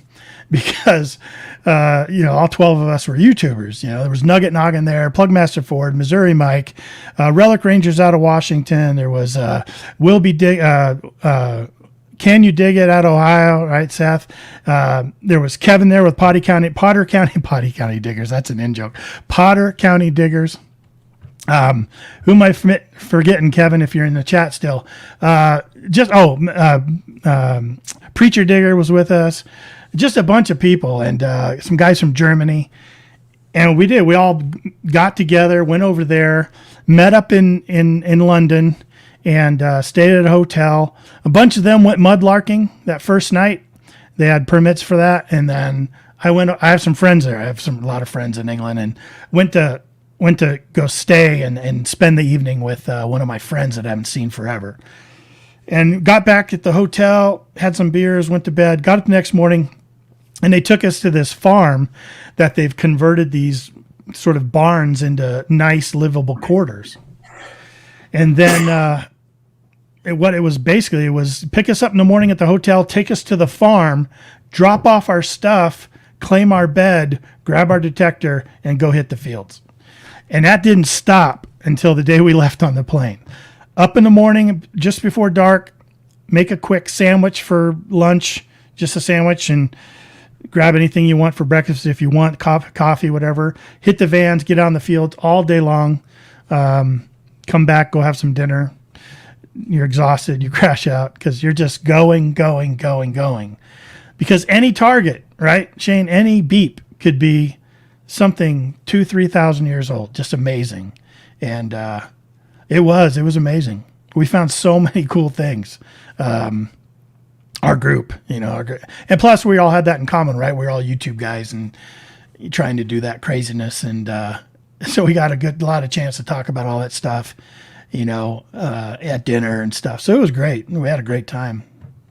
because, you know, all 12 of us were YouTubers. You know, there was Nugget Noggin there, Plugmaster Ford, Missouri Mike, Relic Rangers out of Washington. There was Can You Dig It out of Ohio, right, Seth? There was Kevin there with Potter County Diggers. That's an in-joke. Potter County Diggers. Who am I forgetting, Kevin, if you're in the chat still? Preacher Digger was with us. Just a bunch of people, and some guys from Germany. And we all got together, went over there, met up in London, and stayed at a hotel. A bunch of them went mudlarking that first night. They had permits for that. And then I have some friends there. I have a lot of friends in England, and went to go stay and spend the evening with one of my friends that I haven't seen forever. And got back at the hotel, had some beers, went to bed, got up the next morning, and they took us to this farm that they've converted these sort of barns into nice livable quarters. And then it was pick us up in the morning at the hotel, take us to the farm, drop off our stuff, claim our bed, grab our detector, and go hit the fields. And that didn't stop until the day we left on the plane. Up in the morning, just before dark, make a quick sandwich for lunch, just a sandwich, and grab anything you want for breakfast if you want, coffee, whatever. Hit the vans, get out in the field all day long. Come back, go have some dinner. You're exhausted, you crash out because you're just going. Because any target, right, Shane, any beep could be something 2,000-3,000 years old. Just amazing. And it was amazing. We found so many cool things. Our group, and plus we all had that in common, right? We're all YouTube guys and trying to do that craziness. And so we got a lot of chance to talk about all that stuff, at dinner and stuff. So it was great. We had a great time.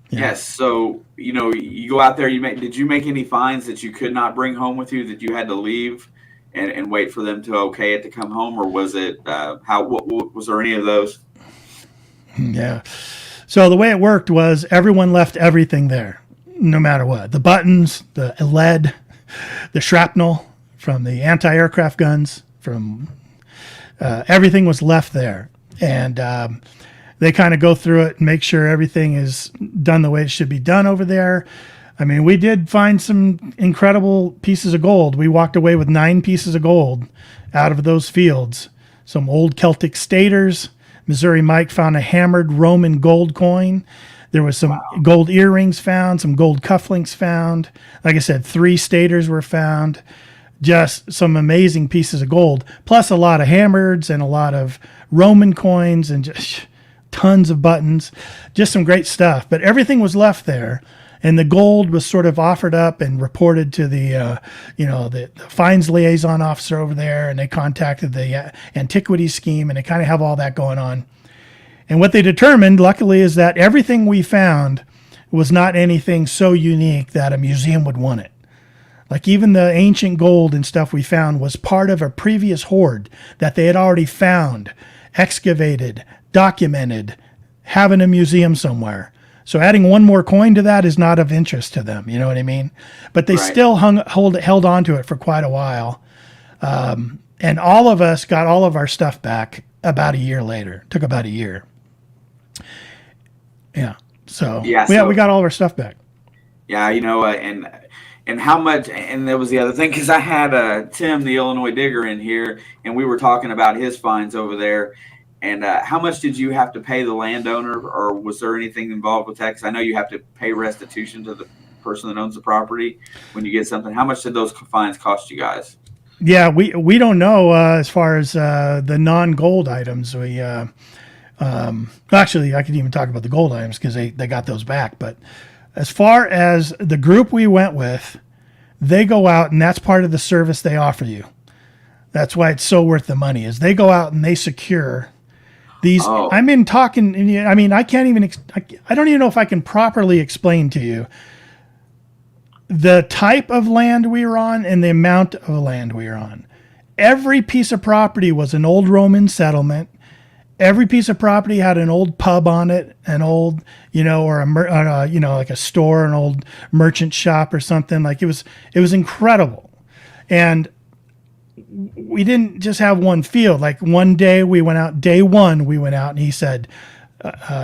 Yes. So, you go out there, did you make any finds that you could not bring home with you, that you had to leave and wait for them to okay it to come home? Or was it, was there any of those? Yeah. So the way it worked was everyone left everything there, no matter what. The buttons, the lead, the shrapnel from the anti-aircraft guns, from everything was left there. And they kind of go through it and make sure everything is done the way it should be done over there. I mean, we did find some incredible pieces of gold. We walked away with 9 pieces of gold out of those fields. Some old Celtic staters. Missouri Mike found a hammered Roman gold coin. There was some gold earrings found, some gold cufflinks found. Like I said, 3 staters were found. Just some amazing pieces of gold, plus a lot of hammereds and a lot of Roman coins and just tons of buttons. Just some great stuff. But everything was left there. And the gold was sort of offered up and reported to the fines liaison officer over there, and they contacted the antiquities scheme, and they kind of have all that going on. And what they determined, luckily, is that everything we found was not anything so unique that a museum would want it. Like even the ancient gold and stuff we found was part of a previous hoard that they had already found, excavated, documented, have in a museum somewhere. So adding one more coin to that is not of interest to them. You know what I mean? But they still held on to it for quite a while. And all of us got all of our stuff back about a year later. It took about a year. Yeah. So we got all of our stuff back. Yeah. And how much, and there was the other thing, because I had Tim, the Illinois digger, in here, and we were talking about his finds over there. And how much did you have to pay the landowner, or was there anything involved with that? Because I know you have to pay restitution to the person that owns the property when you get something. How much did those fines cost you guys? Yeah, we don't know as far as the non-gold items. We actually, I could even talk about the gold items because they got those back. But as far as the group we went with, they go out, and that's part of the service they offer you. That's why it's so worth the money, is they go out and they secure these. I'm in talking. I mean, I can't even. I don't even know if I can properly explain to you the type of land we were on and the amount of land we were on. Every piece of property was an old Roman settlement. Every piece of property had an old pub on it, an old, or like a store, an old merchant shop or something. Like it was incredible, and we didn't just have one field. Like one day we went out, day one we went out, and he said,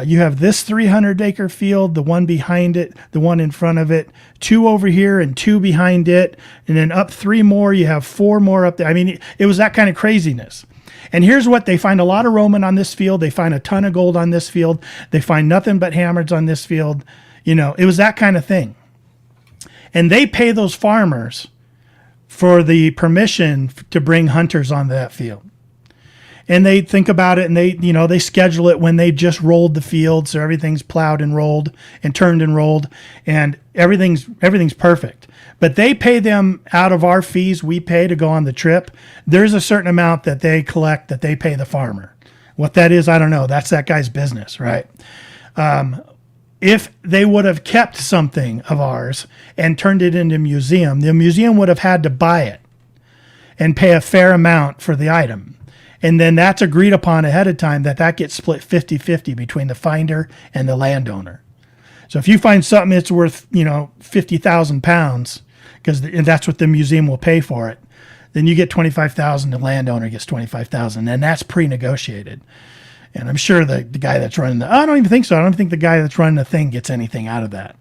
you have this 300-acre field, the one behind it, the one in front of it, 2 over here and 2 behind it, and then up 3 more, you have 4 more up there. I mean, it was that kind of craziness. And here's what they find: a lot of Roman on this field. They find a ton of gold on this field. They find nothing but hammereds on this field. It was that kind of thing. And they pay those farmers for the permission to bring hunters onto that field. And they think about it, and they schedule it when they just rolled the field, so everything's plowed and rolled and turned and rolled, and everything's perfect. But they pay them out of our fees we pay to go on the trip. There's a certain amount that they collect that they pay the farmer. What that is, I don't know. That's that guy's business, right? If they would have kept something of ours and turned it into a museum, the museum would have had to buy it and pay a fair amount for the item. And then that's agreed upon ahead of time that gets split 50-50 between the finder and the landowner. So if you find something that's worth, 50,000 pounds, because that's what the museum will pay for it, then you get 25,000, the landowner gets 25,000, and that's pre-negotiated. And I'm sure the guy that's running I don't even think so. I don't think the guy that's running the thing gets anything out of that.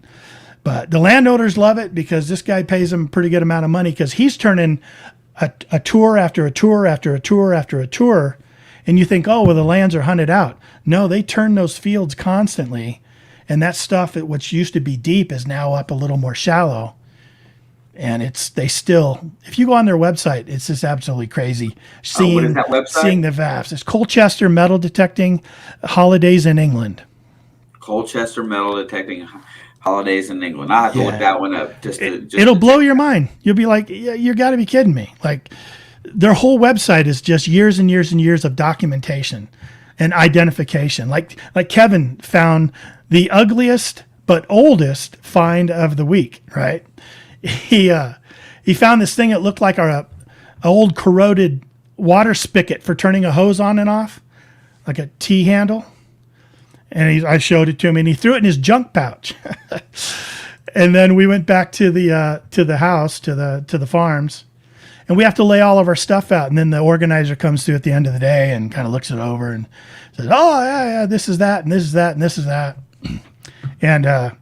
But the landowners love it because this guy pays them a pretty good amount of money, because he's turning a tour after a tour after a tour after a tour. And you think, oh, well, the lands are hunted out. No, they turn those fields constantly. And that stuff, which used to be deep, is now up a little more shallow. and if you go on their website, it's just absolutely crazy What is that website? seeing the VAPs. It's Colchester Metal Detecting Holidays in England. Colchester Metal Detecting Holidays in England. I have to look that one up. It'll blow your mind. You'll be like, yeah, you got to be kidding me. Like, their whole website is just years and years and years of documentation and identification. Like Kevin found the ugliest but oldest find of the week, right? He found this thing that looked like a old corroded water spigot for turning a hose on and off, like a T handle. And I showed it to him, and he threw it in his junk pouch. And then we went back to the house, to the farms, and we have to lay all of our stuff out. And then the organizer comes through at the end of the day and kind of looks it over and says, "Oh yeah, this is that, and this is that, and this is that." And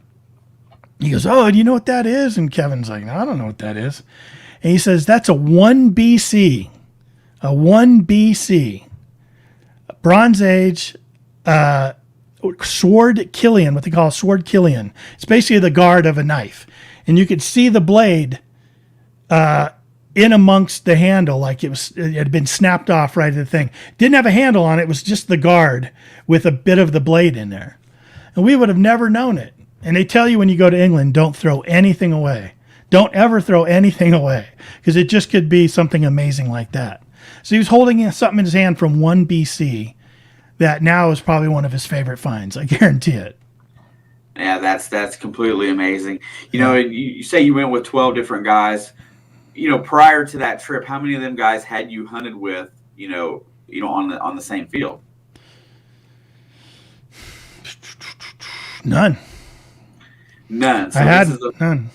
he goes, "Oh, do you know what that is?" And Kevin's like, "No, I don't know what that is." And he says, "That's a 1 BC, a 1 BC, Bronze Age sword Killian, what they call a sword Killian. It's basically the guard of a knife, and you could see the blade in amongst the handle, like it had been snapped off right at the thing. Didn't have a handle on it. It was just the guard with a bit of the blade in there, and we would have never known it." And they tell you when you go to England, don't throw anything away. Don't ever throw anything away, because it just could be something amazing like that. So he was holding something in his hand from 1 BC that now is probably one of his favorite finds. I guarantee it. Yeah, that's completely amazing. You know, you say you went with 12 different guys. You know, prior to that trip, how many of them guys had you hunted with, on the same field? None. So I had none.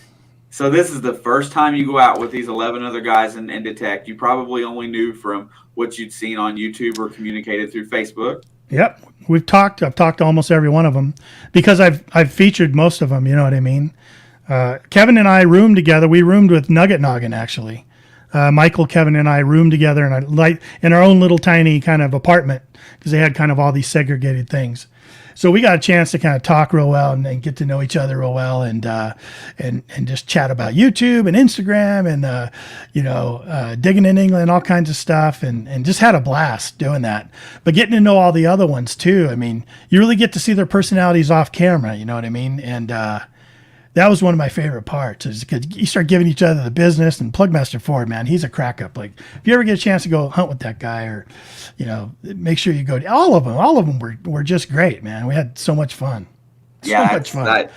So this is the first time you go out with these 11 other guys and detect. You probably only knew from what you'd seen on YouTube or communicated through Facebook. Yep. I've talked to almost every one of them because I've featured most of them. You know what I mean? Kevin and I roomed together. We roomed with Nugget Noggin, actually. Michael, Kevin, and I roomed together in our own little tiny kind of apartment because they had kind of all these segregated things. So we got a chance to kind of talk real well and get to know each other real well and just chat about YouTube and Instagram and, digging in England, all kinds of stuff and just had a blast doing that. But getting to know all the other ones too. I mean, you really get to see their personalities off camera, you know what I mean? And that was one of my favorite parts is because you start giving each other the business. And Plugmaster Ford, man, he's a crack up. Like if you ever get a chance to go hunt with that guy or, make sure you go to all of them were just great, man. We had so much fun. Much fun.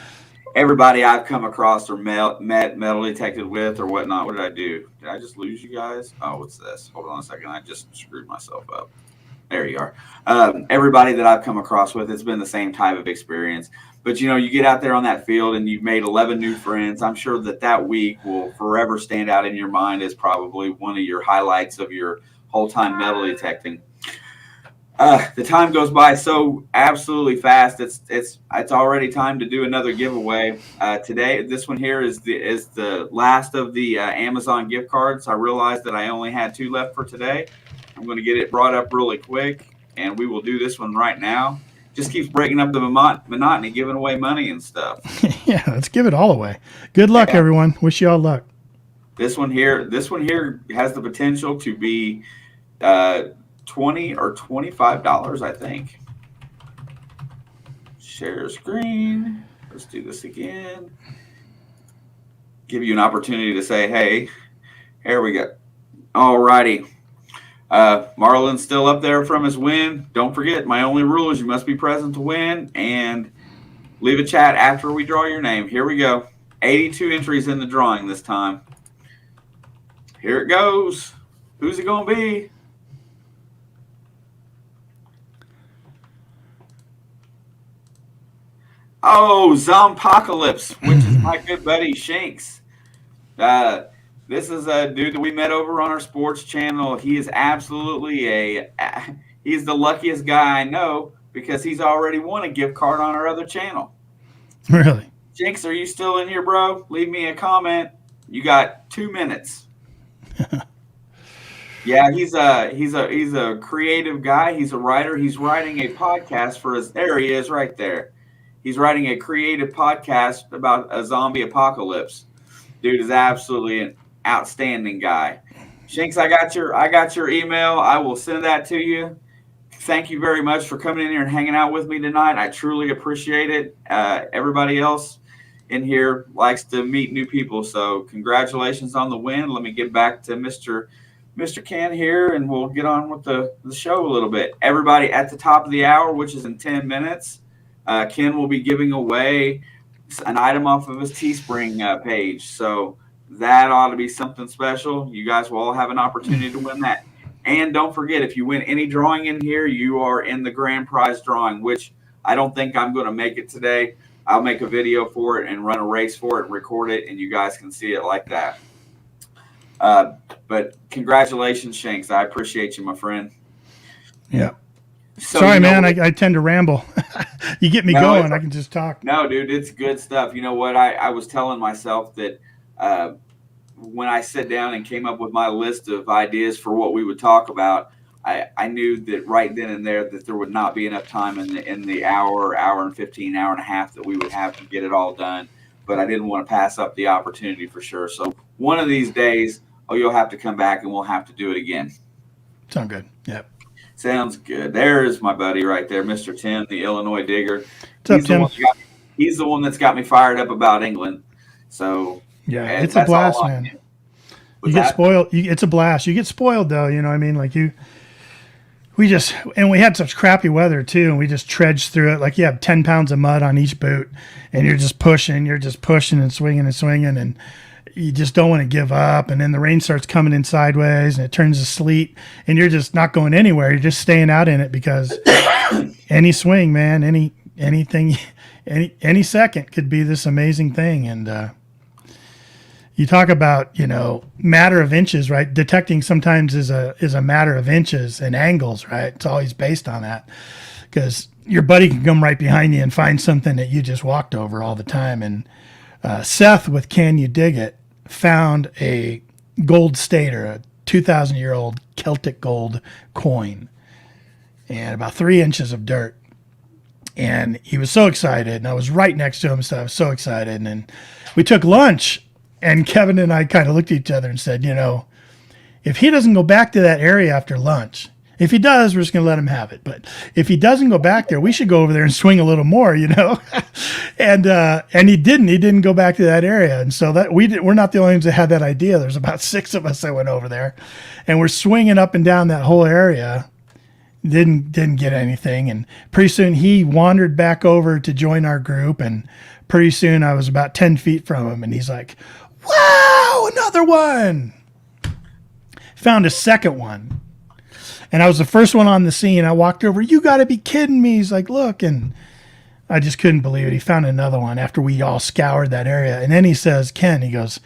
Everybody I've come across or met, metal detected with or whatnot. What did I do? Did I just lose you guys? Oh, what's this? Hold on a second. I just screwed myself up. There you are. Everybody that I've come across with, it's been the same type of experience. But, you get out there on that field and you've made 11 new friends. I'm sure that week will forever stand out in your mind as probably one of your highlights of your whole time metal detecting. The time goes by so absolutely fast. It's already time to do another giveaway. Today, this one here is the last of the Amazon gift cards. I realized that I only had 2 left for today. I'm going to get it brought up really quick, and we will do this one right now. Just keeps breaking up the monotony, giving away money and stuff. Yeah, let's give it all away. Good luck, everyone. Wish you all luck. This one here has the potential to be $20 or $25, I think. Share screen. Let's do this again. Give you an opportunity to say, hey, here we go. All righty. Marlon's still up there from his win. Don't forget, my only rule is you must be present to win, and leave a chat after we draw your name. Here we go. 82 entries in the drawing this time. Here it goes. Who's it going to be? Oh, Zompocalypse, which is my good buddy Shanks. This is a dude that we met over on our sports channel. He is absolutely he's the luckiest guy I know because he's already won a gift card on our other channel. Really? Jinx, are you still in here, bro? Leave me a comment. You got 2 minutes. Yeah, he's a creative guy. He's a writer. He's writing a podcast for his. There he is, right there. He's writing a creative podcast about a zombie apocalypse. Dude is absolutely an outstanding guy. Shanks, I got your email. I will send that to you. Thank you very much for coming in here and hanging out with me tonight. I truly appreciate it. Everybody else in here likes to meet new people, so congratulations on the win. Let me get back to Mr. Ken here, and we'll get on with the show a little bit. Everybody, at the top of the hour, which is in 10 minutes, Ken will be giving away an item off of his Teespring page. So that ought to be something special. You guys will all have an opportunity to win that. And don't forget, if you win any drawing in here, you are in the grand prize drawing, which I don't think I'm going to make it today. I'll make a video for it and run a race for it and record it, and you guys can see it like that. But congratulations, Shanks. I appreciate you, my friend. Yeah. So, sorry, man. I tend to ramble. You get me going. I can just talk. No, dude, it's good stuff. You know what? I was telling myself that when I sat down and came up with my list of ideas for what we would talk about, I knew that right then and there that there would not be enough time in the hour and 15, hour and a half that we would have to get it all done. But I didn't want to pass up the opportunity for sure. So one of these days, you'll have to come back and we'll have to do it again. Sound good. Yep. Sounds good. There's my buddy right there, Mr. Tim, the Illinois digger. What's up, Tim? He's the one that's got me fired up about England. So yeah, it's a blast, man. You get spoiled. It's a blast. You get spoiled though. You know what I mean? Like we had such crappy weather too, and we just trudged through it. Like you have 10 pounds of mud on each boot, and you're just pushing and swinging, and you just don't want to give up. And then the rain starts coming in sideways, and it turns to sleet, and you're just not going anywhere. You're just staying out in it because any swing, man, anything, any second could be this amazing thing. And you talk about, matter of inches, right? Detecting sometimes is a matter of inches and angles, right? It's always based on that because your buddy can come right behind you and find something that you just walked over all the time. And Seth with Can You Dig It found a gold stater, a 2,000-year-old Celtic gold coin, and about 3 inches of dirt. And he was so excited, and I was right next to him, so I was so excited. And then we took lunch. And Kevin and I kind of looked at each other and said, if he doesn't go back to that area after lunch, if he does, we're just going to let him have it. But if he doesn't go back there, we should go over there and swing a little more, and he didn't. He didn't go back to that area. And so that we're not the only ones that had that idea. There's about 6 of us that went over there, and we're swinging up and down that whole area. Didn't get anything. And pretty soon he wandered back over to join our group. And pretty soon I was about 10 feet from him, and he's like, wow, another one. Found a second one. And I was the first one on the scene. I walked over, you got to be kidding me. He's like, look. And I just couldn't believe it. He found another one after we all scoured that area. And then he says, Ken, he goes,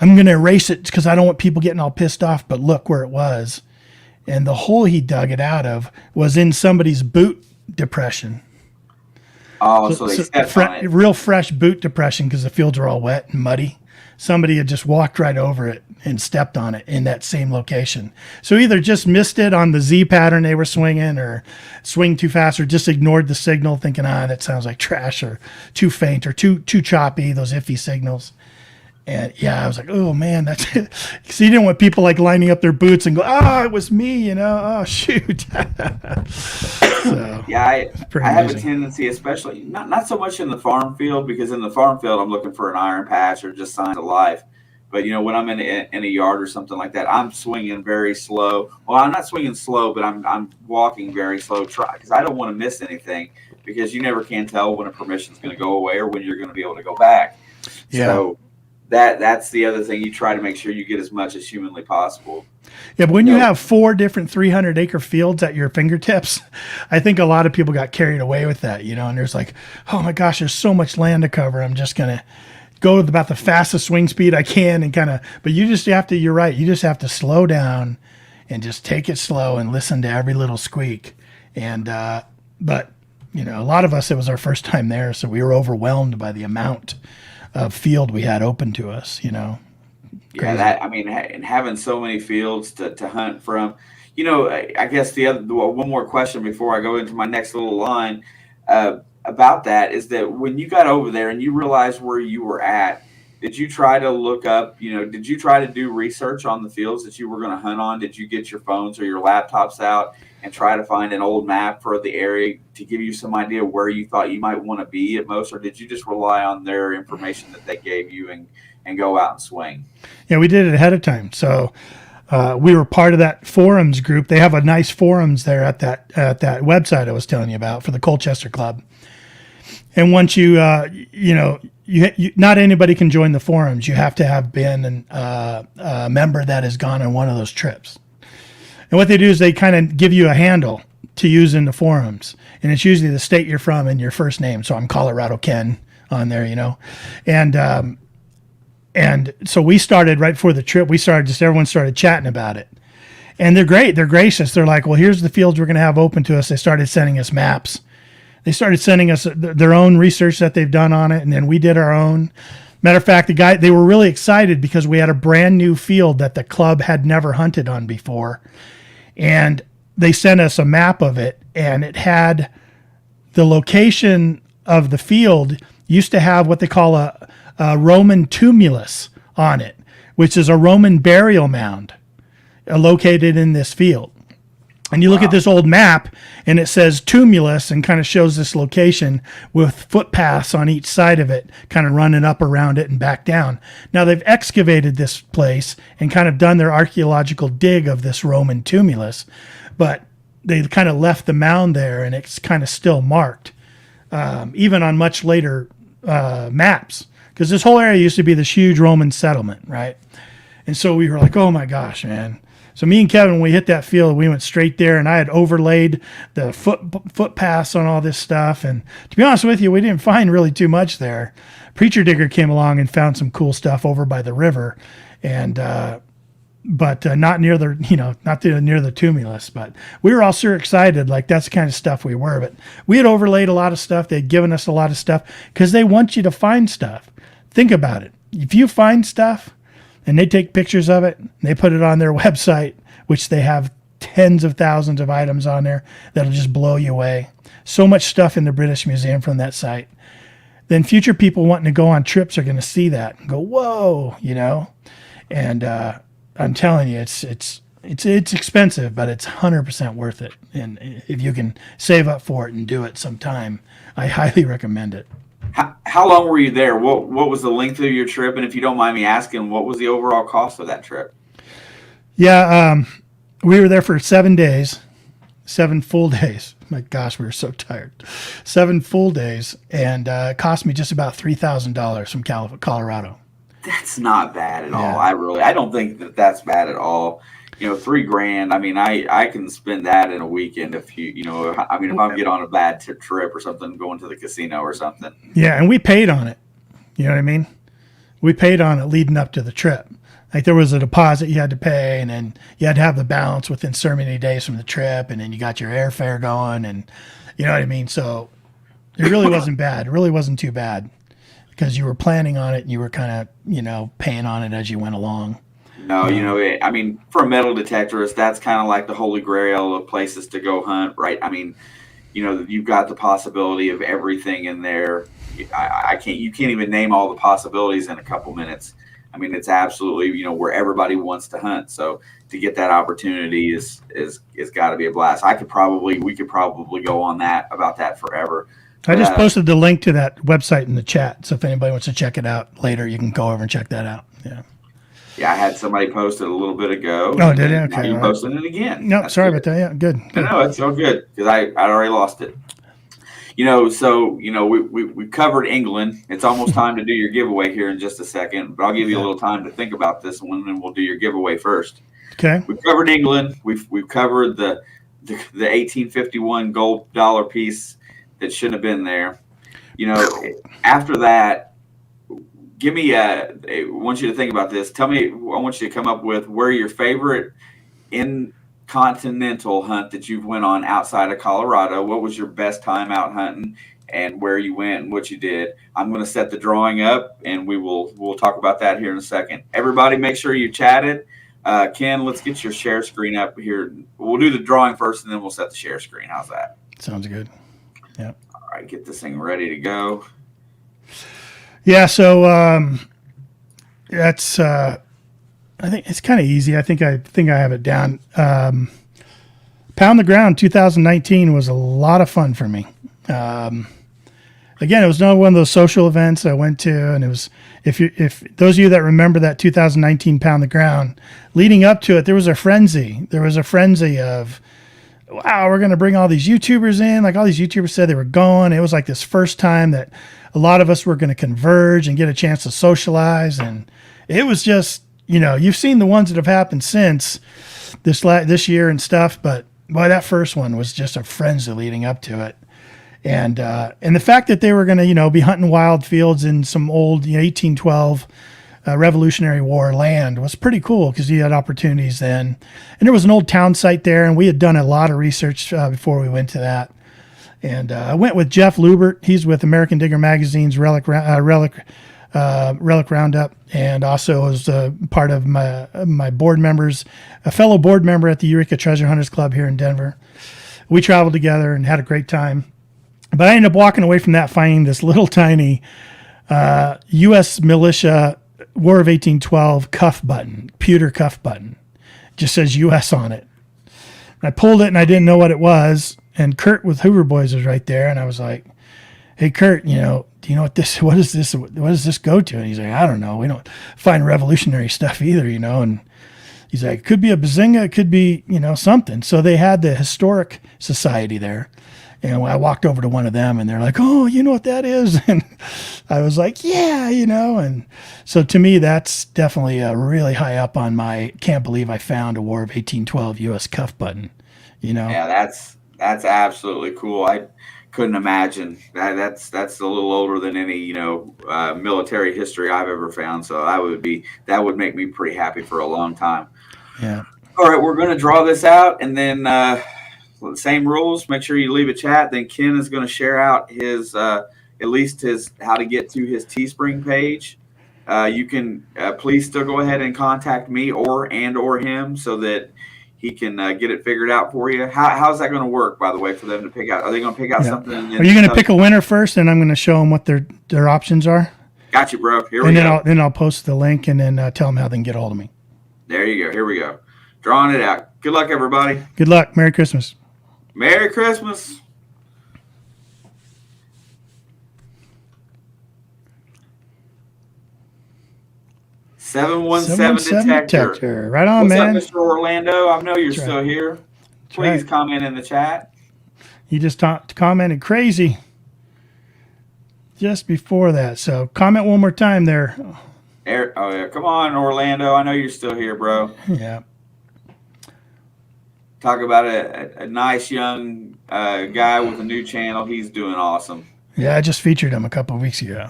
I'm going to erase it because I don't want people getting all pissed off, but look where it was. And the hole he dug it out of was in somebody's boot depression. Oh, so they stepped on it. Real fresh boot depression because the fields are all wet and muddy. Somebody had just walked right over it and stepped on it in that same location. So either just missed it on the Z pattern they were swinging, or swing too fast, or just ignored the signal thinking, that sounds like trash, or too faint, or too choppy, those iffy signals. And yeah, I was like, oh man, that's it. Because he didn't want people like lining up their boots and go, it was me, oh shoot. So, yeah, I have a tendency, especially not so much in the farm field, because in the farm field I'm looking for an iron patch or just signs of life. But when I'm in a yard or something like that, I'm swinging very slow. Well, I'm not swinging slow, but I'm walking very slow, because I don't want to miss anything, because you never can tell when a permission is going to go away or when you're going to be able to go back. Yeah. So that's the other thing. You try to make sure you get as much as humanly possible. Yeah, but when you have 4 different 300-acre fields at your fingertips, I think a lot of people got carried away with that, and there's like, oh my gosh, there's so much land to cover. I'm just going to go with about the fastest swing speed I can and but you just have to, you're right, you just have to slow down and just take it slow and listen to every little squeak. And, but, a lot of us, it was our first time there, so we were overwhelmed by the amount of field we had open to us, Crazy. Yeah, and having so many fields to hunt from, I guess one more question before I go into my next little line about that is that when you got over there and you realized where you were at, did you try to look up, did you try to do research on the fields that you were going to hunt on? Did you get your phones or your laptops out and try to find an old map for the area to give you some idea where you thought you might want to be at most? Or did you just rely on their information that they gave you and go out and swing? Yeah, we did it ahead of time. So we were part of that forums group. They have a nice forums there at that website I was telling you about for the Colchester Club. And once you not anybody can join the forums. You have to have been a member that has gone on one of those trips. And what they do is they kind of give you a handle to use in the forums. And it's usually the state you're from and your first name. So I'm Colorado Ken on there, And so we started right before the trip. Everyone started chatting about it. And they're great. They're gracious. They're like, well, here's the fields we're going to have open to us. They started sending us maps. They started sending us their own research that they've done on it. And then we did our own. Matter of fact, they were really excited because we had a brand new field that the club had never hunted on before. And they sent us a map of it. And it had the location of the field used to have what they call a Roman tumulus on it, which is a Roman burial mound located in this field. And you look at this old map and it says tumulus and kind of shows this location with footpaths on each side of it, kind of running up around it and back down. Now they've excavated this place and kind of done their archaeological dig of this Roman tumulus, but they kind of left the mound there and it's kind of still marked, even on much later maps. Because this whole area used to be this huge Roman settlement, right? And so we were like, oh my gosh, man. So me and Kevin, when we hit that field, we went straight there, and I had overlaid the footpaths on all this stuff. And to be honest with you, we didn't find really too much there. Preacher Digger came along and found some cool stuff over by the river, and but not near the tumulus. But we were all super excited, like that's the kind of stuff we were. But we had overlaid a lot of stuff. They'd given us a lot of stuff because they want you to find stuff. Think about it. If you find stuff and they take pictures of it and they put it on their website, which they have tens of thousands of items on there, that'll just blow you away. So much stuff in the British Museum from that site. Then future people wanting to go on trips are going to see that and go, whoa, And I'm telling you, it's expensive, but it's 100% worth it. And if you can save up for it and do it sometime, I highly recommend it. How long were you there? What was the length of your trip? And if you don't mind me asking, what was the overall cost of that trip? Yeah, we were there for 7 days, 7 full days. My gosh, we were so tired. 7 full days, and it cost me just about $3,000 from Colorado. That's not bad at all. I don't think that's bad at all. $3,000. I mean, I can spend that in a weekend if if I get on a bad trip or something, going to the casino or something. Yeah, and we paid on it. You know what I mean? We paid on it leading up to the trip. Like there was a deposit you had to pay, and then you had to have the balance within so many days from the trip, and then you got your airfare going, and you know what I mean? So it really wasn't bad. It really wasn't too bad because you were planning on it and you were kind of, paying on it as you went along. No, for a metal detectorist, that's kind of like the holy grail of places to go hunt, right? I mean, you've got the possibility of everything in there. You can't even name all the possibilities in a couple minutes. I mean, it's absolutely, where everybody wants to hunt. So to get that opportunity is got to be a blast. We could probably go on about that forever. I just posted the link to that website in the chat. So if anybody wants to check it out later, you can go over and check that out. Yeah. Yeah, I had somebody post it a little bit ago. Oh, did it? Okay. You posted it again. No, sorry about that. Yeah, good. No, it's so good because I already lost it. We covered England. It's almost time to do your giveaway here in just a second, but I'll give you a little time to think about this one, and we'll do your giveaway first. Okay. We've covered England. We've covered the 1851 gold dollar piece that shouldn't have been there. After that, give me I want you to think about this. Tell me, I want you to come up with where your favorite continental hunt that you've went on outside of Colorado. What was your best time out hunting and where you went and what you did? I'm going to set the drawing up and we'll talk about that here in a second. Everybody make sure you chatted. Ken, let's get your share screen up here. We'll do the drawing first and then we'll set the share screen. How's that? Sounds good. Yeah. All right, get this thing ready to go. Yeah, so that's I think it's kind of easy. I think I have it down. Pound the Ground 2019 was a lot of fun for me. Again, it was not one of those social events I went to, and it was if those of you that remember that 2019 Pound the Ground, leading up to it, there was a frenzy. There was a frenzy of, wow, we're going to bring all these YouTubers in. Like all these YouTubers said they were going. It was like this first time that a lot of us were going to converge and get a chance to socialize, and it was just, you've seen the ones that have happened since this year and stuff, but boy, that first one was just a frenzy leading up to it. And the fact that they were going to, be hunting wild fields in some old 1812 Revolutionary War land was pretty cool because you had opportunities then. And there was an old town site there, and we had done a lot of research before we went to that. And I went with Jeff Lubert. He's with American Digger Magazine's Relic Roundup, and also was part of my board members, a fellow board member at the Eureka Treasure Hunters Club here in Denver. We traveled together and had a great time. But I ended up walking away from that finding this little tiny U.S. militia War of 1812 cuff button, pewter cuff button. It just says U.S. on it. And I pulled it and I didn't know what it was. And Kurt with Hoover Boys was right there. And I was like, hey, Kurt, do you know what does this go to? And he's like, I don't know. We don't find revolutionary stuff either, And he's like, it could be a bazinga. It could be, something. So they had the Historic Society there. And I walked over to one of them and they're like, oh, you know what that is? And I was like, yeah, And so to me, that's definitely really high up on my can't believe I found a War of 1812 U.S. cuff button, Yeah, that's absolutely cool. I couldn't imagine that's a little older than any, military history I've ever found. So that would make me pretty happy for a long time. Yeah. All right, we're going to draw this out and then, same rules. Make sure you leave a chat. Then Ken is going to share out his, at least his, how to get to his Teespring page. You can please still go ahead and contact me or him so that he can get it figured out for you. How's that going to work, by the way, for them to pick out? Are they going to pick out something? Are you going to pick a winner first, and I'm going to show them what their options are? Got you, bro. Here we go. Then I'll post the link and then tell them how they can get a hold of me. There you go. Here we go. Drawing it out. Good luck, everybody. Good luck. Merry Christmas. Merry Christmas. $717 detector. Right on, man. What's up, Mr. Orlando? I know you're still here. Please comment in the chat. You just commented crazy just before that. So comment one more time there. Oh, yeah. Come on, Orlando. I know you're still here, bro. Yeah. Talk about a nice young guy with a new channel. He's doing awesome. Yeah, I just featured him a couple of weeks ago.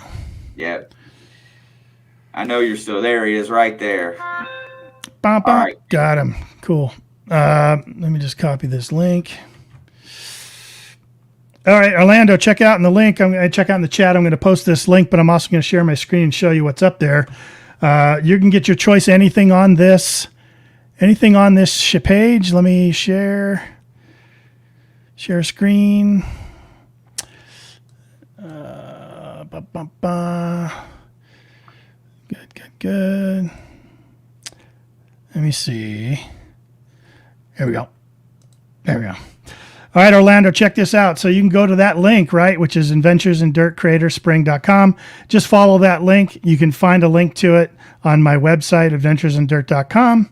Yeah. I know you're still there. He is right there. All right. Got him. Cool. Let me just copy this link. All right, Orlando, check out in the link. I'm going to check out in the chat. I'm going to post this link, but I'm also going to share my screen and show you what's up there. You can get your choice anything on this. Anything on this page. Let me share screen. Good. Let me see. There we go. All right, Orlando, check this out. So you can go to that link, right, which is adventuresindirtcreatorspring.com. Just follow that link. You can find a link to it on my website, adventuresindirt.com.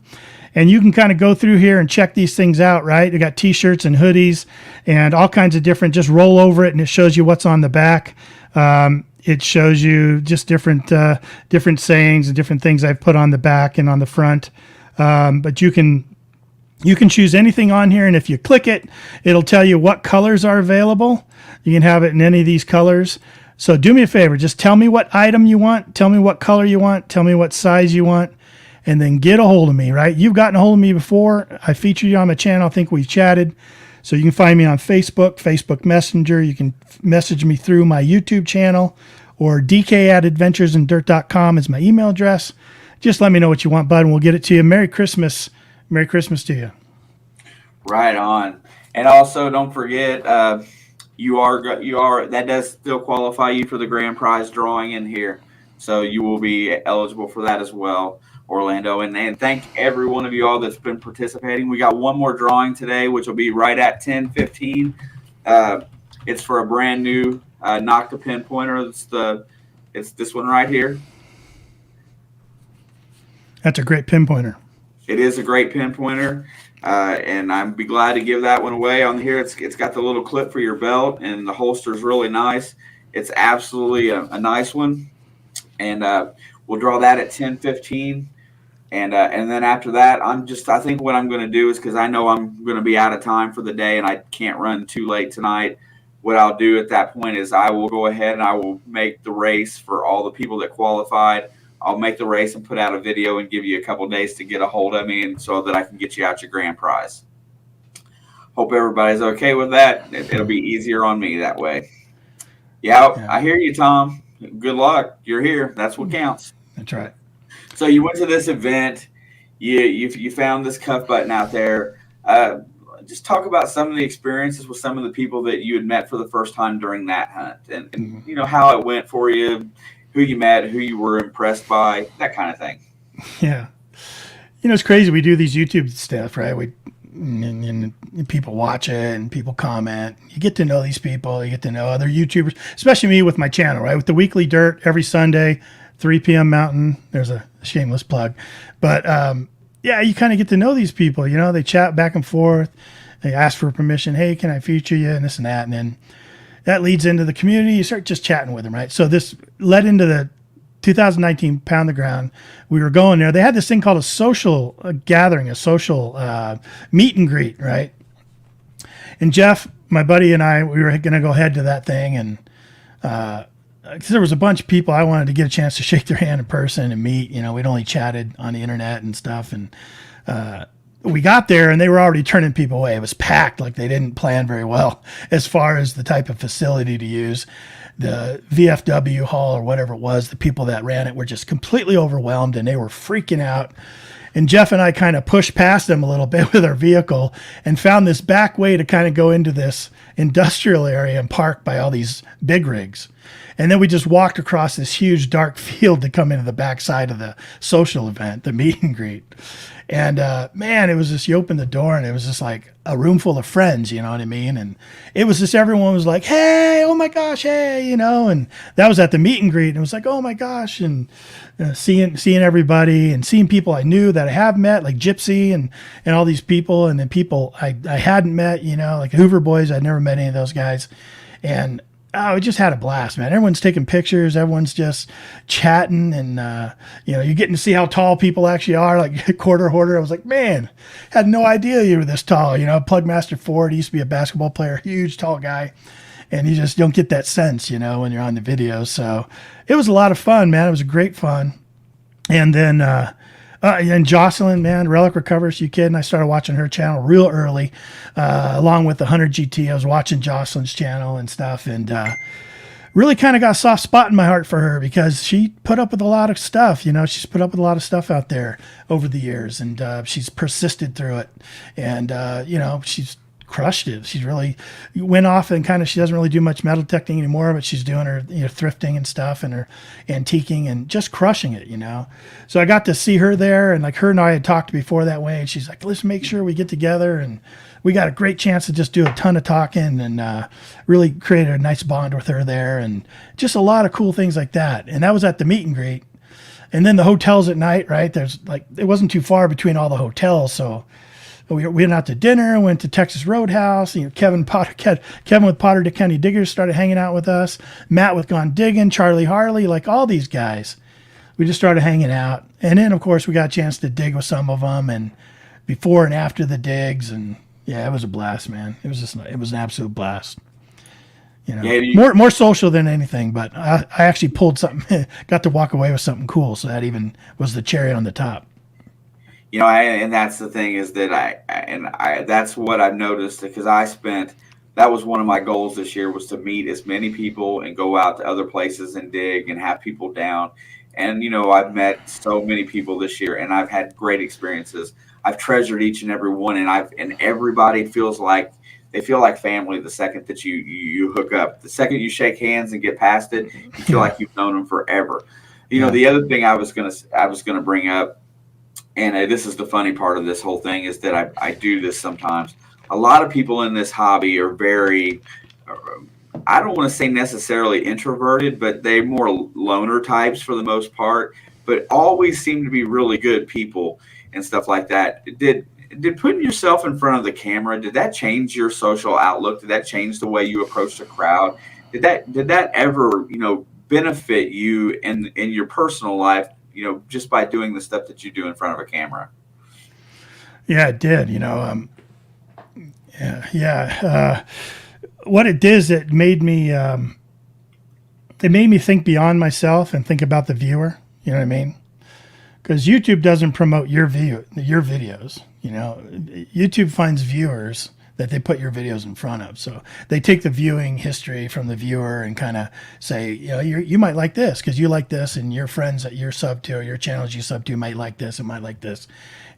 And you can kind of go through here and check these things out, right? You got T-shirts and hoodies and all kinds of different, just roll over it and it shows you what's on the back. It shows you just different sayings and different things I've put on the back and on the front. But you can choose anything on here, and if you click it, it'll tell you what colors are available. You can have it in any of these colors. So do me a favor, just tell me what item you want, tell me what color you want, tell me what size you want, and then get a hold of me, right? You've gotten a hold of me before. I featured you on my channel. I think we've chatted. So you can find me on Facebook Messenger. You can message me through my YouTube channel, or dk@adventuresindirt.com is my email address. Just let me know what you want, bud, and we'll get it to you. Merry Christmas. Merry Christmas to you. Right on. And also, don't forget, you are that does still qualify you for the grand prize drawing in here. So you will be eligible for that as well, Orlando. And thank every one of you all that's been participating. We got one more drawing today, which will be right at 10:15. It's for a brand new nokta pinpointer. It's this one right here. That's a great pinpointer. It is a great pinpointer, and I'd be glad to give that one away. On here, it's got the little clip for your belt, and the holster is really nice. It's absolutely a nice one, and we'll draw that at 10:15. And then after that, I think what I'm going to do is, because I know I'm going to be out of time for the day and I can't run too late tonight, what I'll do at that point is I will go ahead and I will make the race for all the people that qualified. I'll make the race and put out a video and give you a couple days to get a hold of me, and so that I can get you out your grand prize. Hope everybody's okay with that. It'll be easier on me that way. Yeah, I hear you, Tom. Good luck. You're here. That's what counts. That's right. So you went to this event. You found this cuff button out there. Just talk about some of the experiences with some of the people that you had met for the first time during that hunt, and you know how it went for you, who you met, who you were impressed by, that kind of thing. Yeah. You know, it's crazy. We do these YouTube stuff, right? And people watch it and people comment. You get to know these people. You get to know other YouTubers, especially me with my channel, right? With the Weekly Dirt every Sunday, 3 p.m. Mountain. There's a shameless plug. But, yeah, you kind of get to know these people. You know, they chat back and forth. They ask for permission. Hey, can I feature you? And this and that. And then that leads into the community. You start just chatting with them, right? So this led into the 2019 Pound the Ground. We were going there. They had this thing called a social gathering, a social meet and greet, right? And Jeff, my buddy, and I, we were going to go head to that thing. And cause there was a bunch of people I wanted to get a chance to shake their hand in person and meet. You know, we'd only chatted on the internet and stuff. And we got there and they were already turning people away. It was packed, like they didn't plan very well as far as the type of facility to use. The VFW hall or whatever it was, the people that ran it were just completely overwhelmed and they were freaking out. And Jeff and I kind of pushed past them a little bit with our vehicle and found this back way to kind of go into this industrial area and park by all these big rigs. And then we just walked across this huge dark field to come into the backside of the social event, the meet and greet. And man, it was just, you opened the door and it was just like a room full of friends, you know what I mean? And it was just, everyone was like, hey, oh my gosh, hey, you know, and that was at the meet and greet. And it was like, oh my gosh. And seeing everybody and seeing people I knew that I have met, like Gypsy and all these people. And then people I hadn't met, you know, like Hoover Boys. I'd never met any of those guys. And we just had a blast, man. Everyone's taking pictures. Everyone's just chatting. And, you know, you're getting to see how tall people actually are, like quarter hoarder. I was like, man, had no idea you were this tall. You know, Plugmaster Ford used to be a basketball player, huge, tall guy. And you just don't get that sense, you know, when you're on the video. So it was a lot of fun, man. It was great fun. And then, and Jocelyn, man, Relic Recovers, you kidding? I started watching her channel real early, along with the Hunter GT. I was watching Jocelyn's channel and stuff, and really kind of got a soft spot in my heart for her because she put up with a lot of stuff. You know, she's put up with a lot of stuff out there over the years, and she's persisted through it. And, you know, she's crushed it. She's really went off and kind of, she doesn't really do much metal detecting anymore, but she's doing her, you know, thrifting and stuff and her antiquing and just crushing it, you know. So I got to see her there, and like her and I had talked before that way, and she's like, let's make sure we get together. And we got a great chance to just do a ton of talking and really created a nice bond with her there, and just a lot of cool things like that. And that was at the meet and greet. And then the hotels at night, right? There's like, it wasn't too far between all the hotels. So we went out to dinner, went to Texas Roadhouse. You know, Kevin with Potter County Diggers started hanging out with us. Matt with Gone Digging, Charlie Harley, like all these guys. We just started hanging out. And then, of course, we got a chance to dig with some of them, and before and after the digs. And yeah, it was a blast, man. It was an absolute blast. You know, yeah, more social than anything, but I actually pulled something, got to walk away with something cool. So that even was the cherry on the top. You know, and that's the thing is that I that's what I've noticed, because that was one of my goals this year, was to meet as many people and go out to other places and dig and have people down. And, you know, I've met so many people this year, and I've had great experiences. I've treasured each and every one, and everybody feels like they feel like family the second that you hook up. The second you shake hands and get past it, you feel like you've known them forever. You know, the other thing I was gonna bring up, and this is the funny part of this whole thing, is that I do this sometimes. A lot of people in this hobby are very, I don't want to say necessarily introverted, but they're more loner types for the most part, but always seem to be really good people and stuff like that. Did putting yourself in front of the camera, did that change your social outlook? Did that change the way you approach the crowd? Did that ever, benefit you in your personal life, just by doing the stuff that you do in front of a camera? Yeah, it did. What it did is it made me think beyond myself and think about the viewer. You know what I mean? Because YouTube doesn't promote your videos. YouTube finds viewers that they put your videos in front of. So they take the viewing history from the viewer and kind of say, you might like this because you like this, and your friends that you're sub to or your channels you sub to might like this and might like this.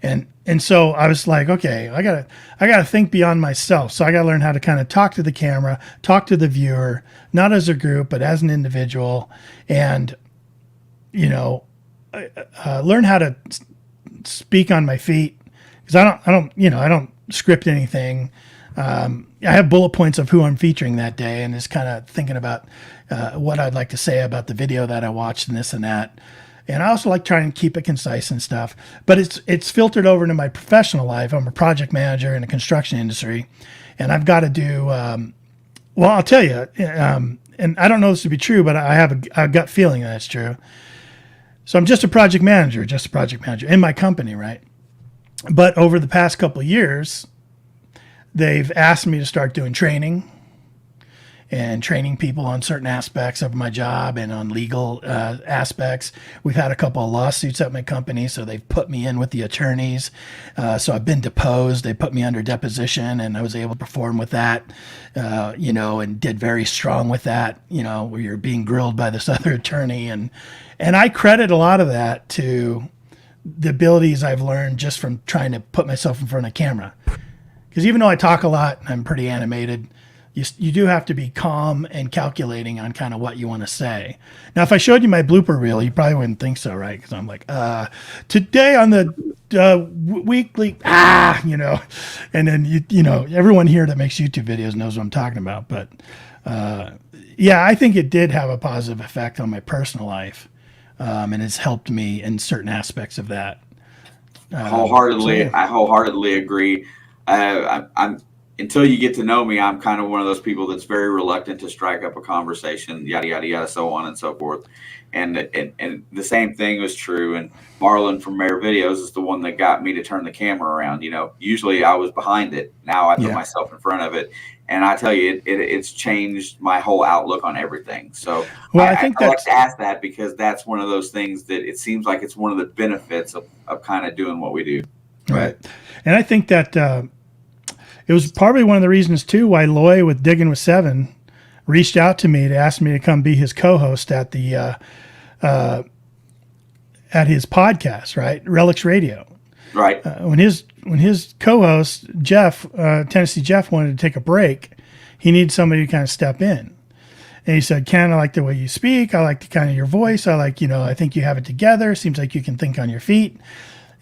And so I was like, okay, I gotta think beyond myself. So I gotta learn how to kind of talk to the camera, talk to the viewer, not as a group, but as an individual, and learn how to speak on my feet, because I don't script anything. I have bullet points of who I'm featuring that day, and just kind of thinking about what I'd like to say about the video that I watched and this and that. And I also like trying to keep it concise and stuff, but it's filtered over into my professional life. I'm a project manager in the construction industry, and I've got to do, well, I'll tell you, and I don't know this to be true, but I have a gut feeling that's true. So I'm just a project manager in my company, right? But over the past couple of years, they've asked me to start doing training people on certain aspects of my job and on legal aspects. We've had a couple of lawsuits at my company, so they've put me in with the attorneys. So I've been deposed. They put me under deposition, and I was able to perform with that, and did very strong with that, where you're being grilled by this other attorney. And I credit a lot of that to the abilities I've learned just from trying to put myself in front of camera. Because even though I talk a lot and I'm pretty animated, you do have to be calm and calculating on kind of what you want to say. Now, if I showed you my blooper reel, you probably wouldn't think so, right? Because I'm like, today on the weekly, and then, everyone here that makes YouTube videos knows what I'm talking about. But I think it did have a positive effect on my personal life, and it's helped me in certain aspects of that. I wholeheartedly agree. I'm until you get to know me, I'm kind of one of those people that's very reluctant to strike up a conversation, yada, yada, yada, so on and so forth. And the same thing was true. And Marlon from Mayor Videos is the one that got me to turn the camera around. Usually I was behind it. Now I put myself in front of it. And I tell you, it's changed my whole outlook on everything. So I think I like to ask that, because that's one of those things that it seems like it's one of the benefits of kind of doing what we do. Right. And I think that it was probably one of the reasons, too, why Loy with Digging with Seven reached out to me to ask me to come be his co-host at the at his podcast, right? Relics Radio. Right. When his co-host, Jeff, Tennessee Jeff, wanted to take a break, he needed somebody to kind of step in. And he said, Ken, I like the way you speak. I like the kind of your voice. I like, I think you have it together. Seems like you can think on your feet.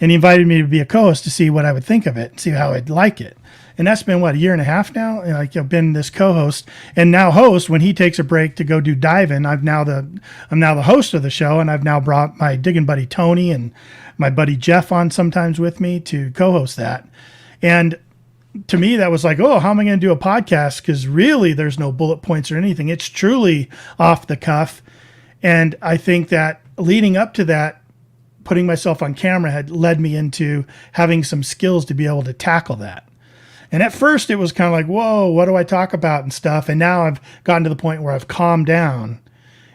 And he invited me to be a co-host to see what I would think of it and see how I'd like it. And that's been, a year and a half now? I've been this co-host and now host. When he takes a break to go do diving, I'm now the host of the show, and I've now brought my digging buddy Tony and my buddy Jeff on sometimes with me to co-host that. And to me, that was like, oh, how am I going to do a podcast? Because really, there's no bullet points or anything. It's truly off the cuff. And I think that leading up to that, putting myself on camera had led me into having some skills to be able to tackle that. And at first it was kind of like, whoa, what do I talk about and stuff? And now I've gotten to the point where I've calmed down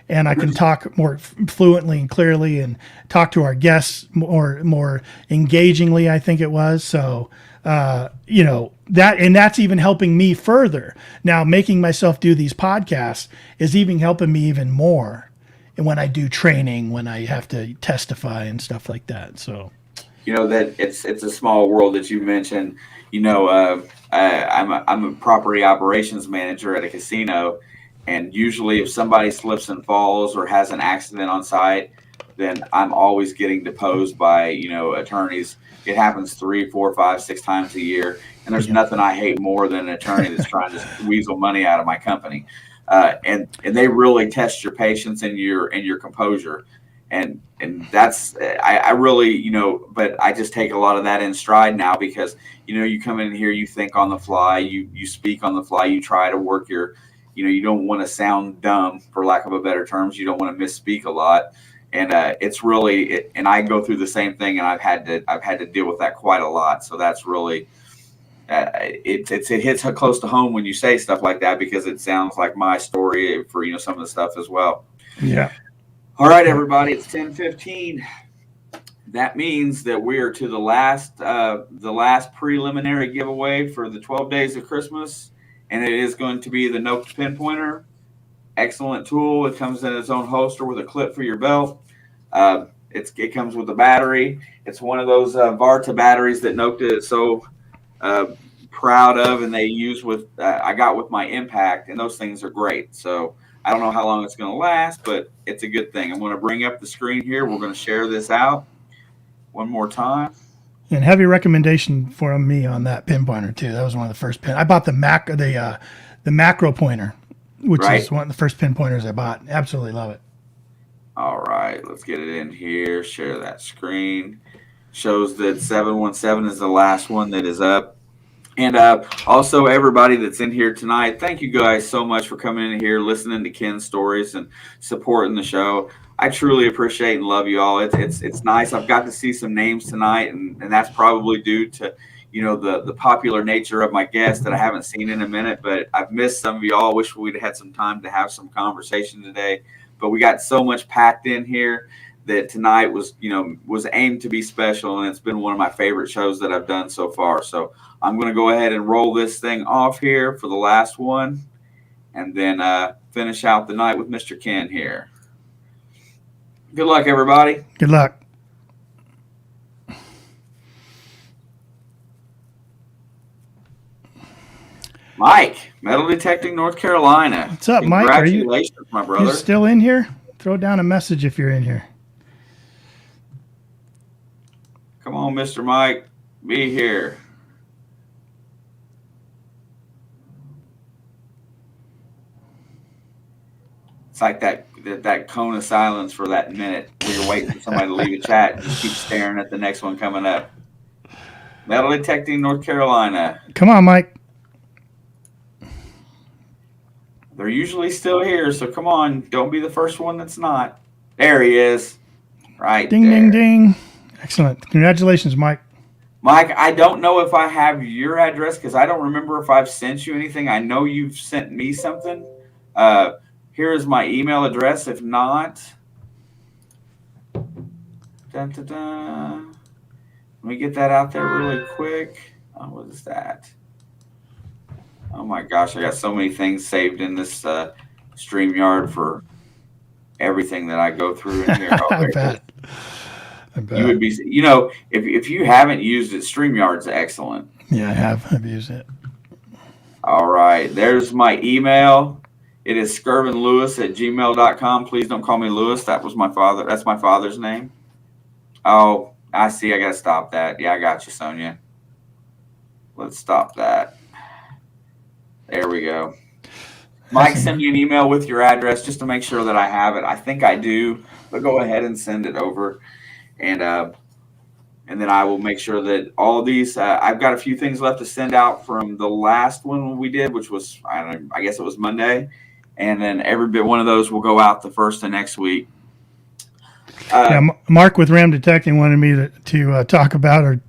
and I can talk more fluently and clearly and talk to our guests more engagingly, I think it was. So, that's even helping me further. Now, making myself do these podcasts is even helping me even more. And when I do training, when I have to testify and stuff like that. So, that it's a small world that you mentioned. I'm a property operations manager at a casino, and usually if somebody slips and falls or has an accident on site, then I'm always getting deposed by, attorneys. It happens 3, 4, 5, 6 times a year. And there's nothing I hate more than an attorney that's trying to weasel money out of my company. And they really test your patience and your composure. And that's, I really, but I just take a lot of that in stride now because, you come in here, you think on the fly, you speak on the fly, you try to work your, you don't want to sound dumb, for lack of a better terms. You don't want to misspeak a lot. And it's really, and I go through the same thing, and I've had to deal with that quite a lot. So that's really, it hits close to home when you say stuff like that, because it sounds like my story for, some of the stuff as well. Yeah. All right, everybody, it's 10:15. That means that we are to the last preliminary giveaway for the 12 days of Christmas, and it is going to be the nokta pinpointer. Excellent tool. It comes in its own holster with a clip for your belt. It comes with a battery. It's one of those Varta batteries that Nokta is so proud of, and they use with I got with my Impact, and those things are great. So I don't know how long it's going to last, but it's a good thing. I'm going to bring up the screen here. We're going to share this out one more time. And heavy recommendation from me on that pinpointer too. That was one of the first I bought the macro pointer, which is one of the first pinpointers I bought. Absolutely love it. All right, let's get it in here. Share that screen. Shows that 717 is the last one that is up. And also, everybody that's in here tonight, thank you guys so much for coming in here, listening to Ken's stories and supporting the show. I truly appreciate and love you all. It's nice. I've got to see some names tonight, and that's probably due to the popular nature of my guests that I haven't seen in a minute. But I've missed some of y'all. Wish we'd had some time to have some conversation today. But we got so much packed in here that tonight was aimed to be special, and it's been one of my favorite shows that I've done so far. So I'm going to go ahead and roll this thing off here for the last one, and then finish out the night with Mr. Ken here. Good luck, everybody. Good luck. Mike, Metal Detecting North Carolina. What's up, Mike? Congratulations, my brother. You still in here? Throw down a message if you're in here. Come on, Mr. Mike. Be here. It's like that cone of silence for that minute where you're waiting for somebody to leave a chat and just keep staring at the next one coming up. Metal Detecting North Carolina. Come on, Mike. They're usually still here, so come on. Don't be the first one that's not. There he is. Right ding, there. Ding, ding. Excellent. Congratulations, Mike. Mike, I don't know if I have your address because I don't remember if I've sent you anything. I know you've sent me something. Here is my email address. If not, dun, dun, dun. Let me get that out there really quick. Oh, what is that? Oh my gosh, I got so many things saved in this StreamYard for everything that I go through in here. I bet. You would be, if you haven't used it, StreamYard's excellent. Yeah, I have. I've used it. All right, there's my email. It is skirvinlewis@gmail.com. Please don't call me Lewis. That was my father. That's my father's name. Oh, I see. I got to stop that. Yeah, I got you, Sonia. Let's stop that. There we go. Mike, send me an email with your address just to make sure that I have it. I think I do, but go ahead and send it over. And then I will make sure that all of these, I've got a few things left to send out from the last one we did, which was, I guess it was Monday. And then every bit one of those will go out the first of next week. Mark with Ram Detecting wanted me to talk about or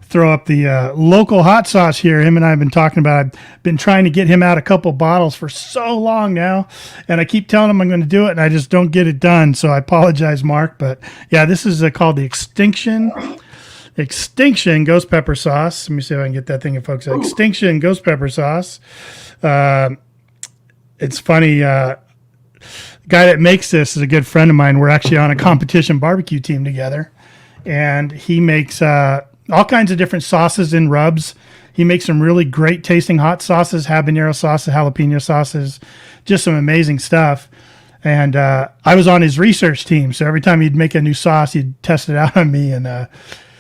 throw up the local hot sauce here. Him and I have been talking about. I've been trying to get him out a couple bottles for so long now, and I keep telling him I'm going to do it, and I just don't get it done. So I apologize, Mark. But yeah, this is called the Extinction Ghost Pepper Sauce. Let me see if I can get that thing in focus. Extinction Ghost Pepper Sauce. It's funny. The guy that makes this is a good friend of mine. We're actually on a competition barbecue team together, and he makes all kinds of different sauces and rubs. He makes some really great tasting hot sauces, habanero sauces, jalapeno sauces, just some amazing stuff. And I was on his research team. So every time he'd make a new sauce, he'd test it out on me. And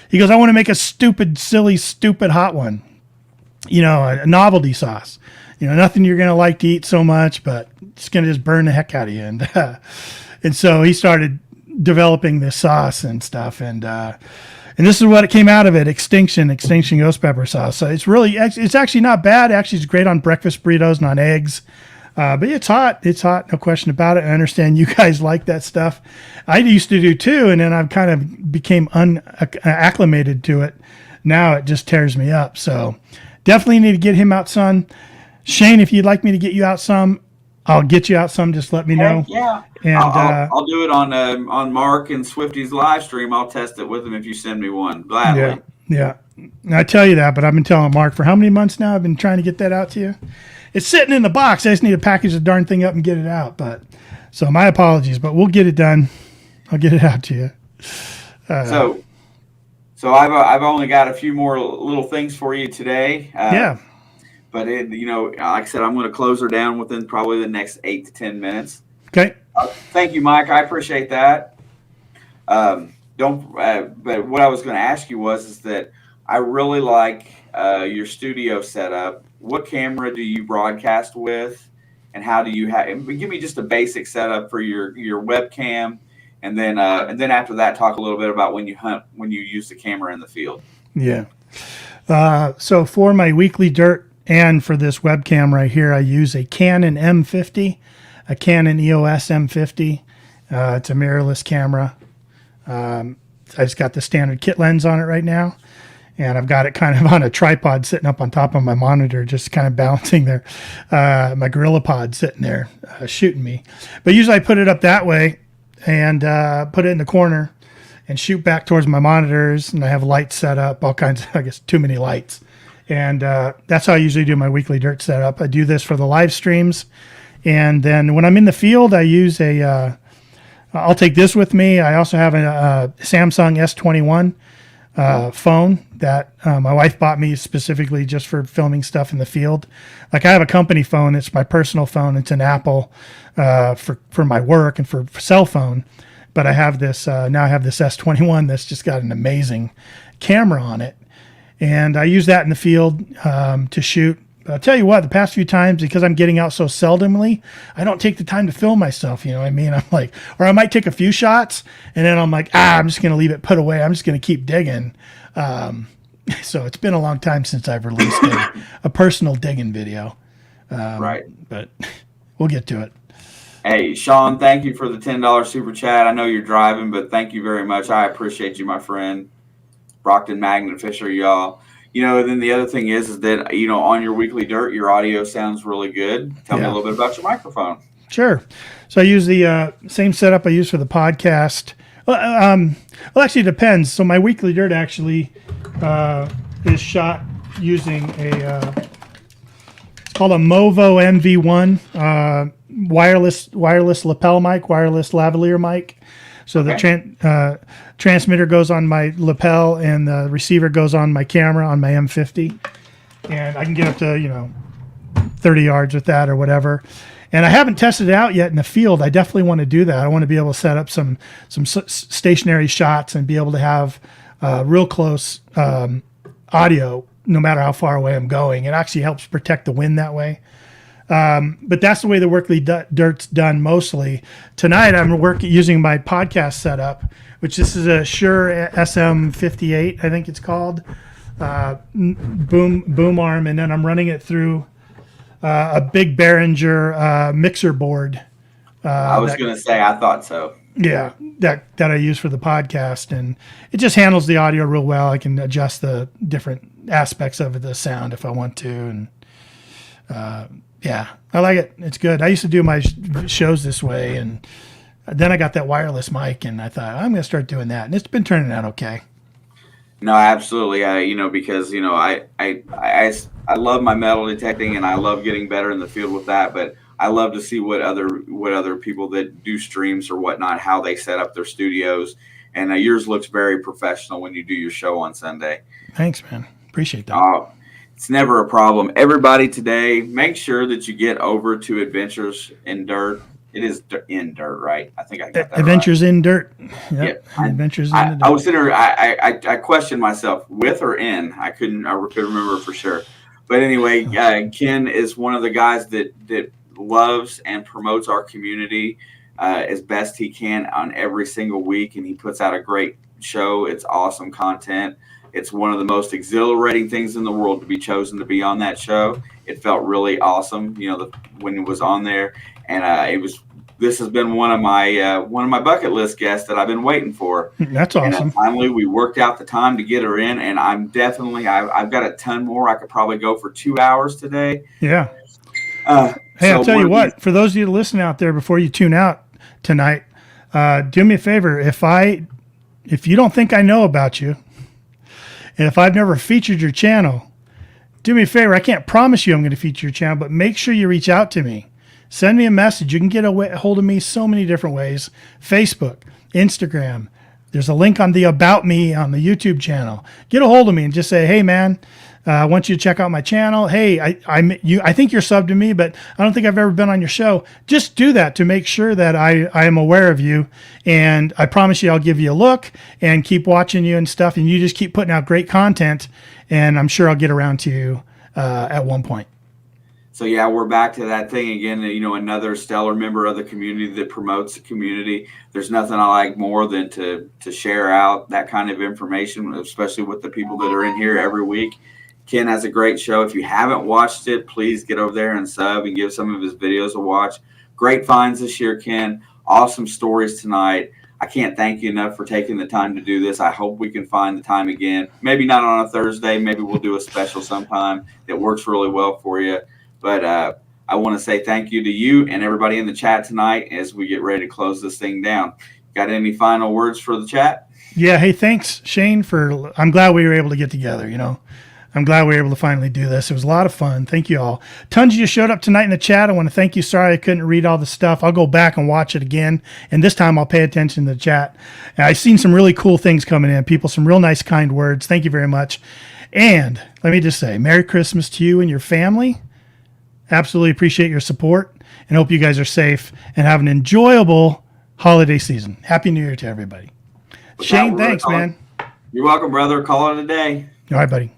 he goes, I want to make a stupid, silly, stupid hot one. A novelty sauce. Nothing you're going to like to eat so much, but it's going to just burn the heck out of you. And so he started developing this sauce and stuff. And this is what it came out of it. Extinction ghost pepper sauce. So it's actually not bad. Actually, it's great on breakfast burritos and on eggs. But it's hot. It's hot. No question about it. I understand you guys like that stuff. I used to do too. And then I've kind of became acclimated to it. Now it just tears me up. So definitely need to get him out, son. Shane, if you'd like me to get you out some, I'll get you out some. Just let me know. Yeah. And I'll do it on Mark and Swifty's live stream. I'll test it with him if you send me one. Gladly. Yeah. I tell you that, but I've been telling Mark for how many months now? I've been trying to get that out to you. It's sitting in the box. I just need to package the darn thing up and get it out. So my apologies, but we'll get it done. I'll get it out to you. So I've only got a few more little things for you today. Yeah. But like I said, I'm going to close her down within probably the next 8 to 10 minutes. Okay. Thank you, Mike. I appreciate that. But what I was going to ask you is that I really like your studio setup. What camera do you broadcast with, and how do you give me just a basic setup for your webcam, and then after that, talk a little bit about when you use the camera in the field. Yeah. So for my weekly dirt and for this webcam right here, I use a Canon M50, a Canon EOS M50. It's a mirrorless camera. I just got the standard kit lens on it right now. And I've got it kind of on a tripod sitting up on top of my monitor, just kind of balancing there. My GorillaPod sitting there shooting me. But usually I put it up that way and put it in the corner and shoot back towards my monitors. And I have lights set up, all kinds of, I guess, too many lights. And that's how I usually do my weekly dirt setup. I do this for the live streams. And then when I'm in the field, I use I'll take this with me. I also have a Samsung S21 phone that my wife bought me specifically just for filming stuff in the field. Like I have a company phone. It's my personal phone. It's an Apple for my work and for cell phone. But I have this, now I have this S21 that's just got an amazing camera on it. And I use that in the field to shoot. But I'll tell you what, the past few times, because I'm getting out so seldomly, I don't take the time to film myself. You know what I mean? I'm like, or I might take a few shots and then I'm like, I'm just going to leave it put away. I'm just going to keep digging. So it's been a long time since I've released a personal digging video. Right. But we'll get to it. Hey, Sean, thank you for the $10 super chat. I know you're driving, but thank you very much. I appreciate you, my friend. Brockton Magnet Fisher, y'all. Then the other thing is that, on your weekly dirt, your audio sounds really good. Tell me a little bit about your microphone. Sure. So I use the same setup I use for the podcast. Well, actually, it depends. So my weekly dirt actually is shot using it's called a Movo MV1 wireless lapel mic, wireless lavalier mic. So the transmitter goes on my lapel and the receiver goes on my camera on my M50. And I can get up to, 30 yards with that or whatever. And I haven't tested it out yet in the field. I definitely want to do that. I want to be able to set up some stationary shots and be able to have real close audio no matter how far away I'm going. It actually helps protect the wind that way. But that's the way the weekly dirt's done mostly. Tonight I'm using my podcast setup, which this is a Shure SM58, I think it's called, boom arm, and then I'm running it through a big Behringer mixer board. I was going to say, I thought so. Yeah, that I use for the podcast, and it just handles the audio real well. I can adjust the different aspects of the sound if I want to, and yeah, I like it. It's good. I used to do my shows this way, and then I got that wireless mic, and I thought I'm going to start doing that, and it's been turning out okay. No, absolutely. Because I love my metal detecting, and I love getting better in the field with that. But I love to see what other people that do streams or whatnot, how they set up their studios. And yours looks very professional when you do your show on Sunday. Thanks, man. Appreciate that. It's never a problem. Everybody today, make sure that you get over to Adventures in Dirt It is in dirt, right? I think I got that Adventures right. in Dirt. Yep. Yeah, Adventures in the Dirt. I was sitting there. I questioned myself with or in. I couldn't remember for sure. But anyway, Ken is one of the guys that loves and promotes our community as best he can on every single week, and he puts out a great show. It's awesome content. It's one of the most exhilarating things in the world to be chosen to be on that show. It felt really awesome, when it was on there, and it was. This has been one of my bucket list guests that I've been waiting for. That's awesome. And finally, we worked out the time to get her in, and I've got a ton more. I could probably go for 2 hours today. Yeah. Hey, I'll tell you what. For those of you listening out there, before you tune out tonight, do me a favor. If you don't think I know about you, and if I've never featured your channel, do me a favor. I can't promise you I'm going to feature your channel, but make sure you reach out to me. Send me a message. You can get a hold of me so many different ways. Facebook, Instagram. There's a link on the About Me on the YouTube channel. Get a hold of me and just say, hey, man, I want you to check out my channel. Hey, I think you're subbed to me, but I don't think I've ever been on your show. Just do that to make sure that I am aware of you. And I promise you I'll give you a look and keep watching you and stuff. And you just keep putting out great content. And I'm sure I'll get around to you at one point. So yeah, we're back to that thing again. Another stellar member of the community that promotes the community. There's nothing I like more than to share out that kind of information, especially with the people that are in here every week. Ken has a great show. If you haven't watched it, please get over there and sub and give some of his videos a watch. Great finds this year, Ken. Awesome stories tonight. I can't thank you enough for taking the time to do this. I hope we can find the time again. Maybe not on a Thursday. Maybe we'll do a special sometime that works really well for you. But I want to say thank you to you and everybody in the chat tonight as we get ready to close this thing down. Got any final words for the chat? Yeah. Hey, thanks, Shane, I'm glad we were able to get together. I'm glad we were able to finally do this. It was a lot of fun. Thank you all. Tons of you showed up tonight in the chat. I want to thank you. Sorry I couldn't read all the stuff. I'll go back and watch it again. And this time I'll pay attention to the chat. And I've seen some really cool things coming in. People, some real nice, kind words. Thank you very much. And let me just say, Merry Christmas to you and your family. Absolutely appreciate your support and hope you guys are safe and have an enjoyable holiday season. Happy New Year to everybody. Shane, thanks, man. You're welcome, brother. Call it a day. All right, buddy.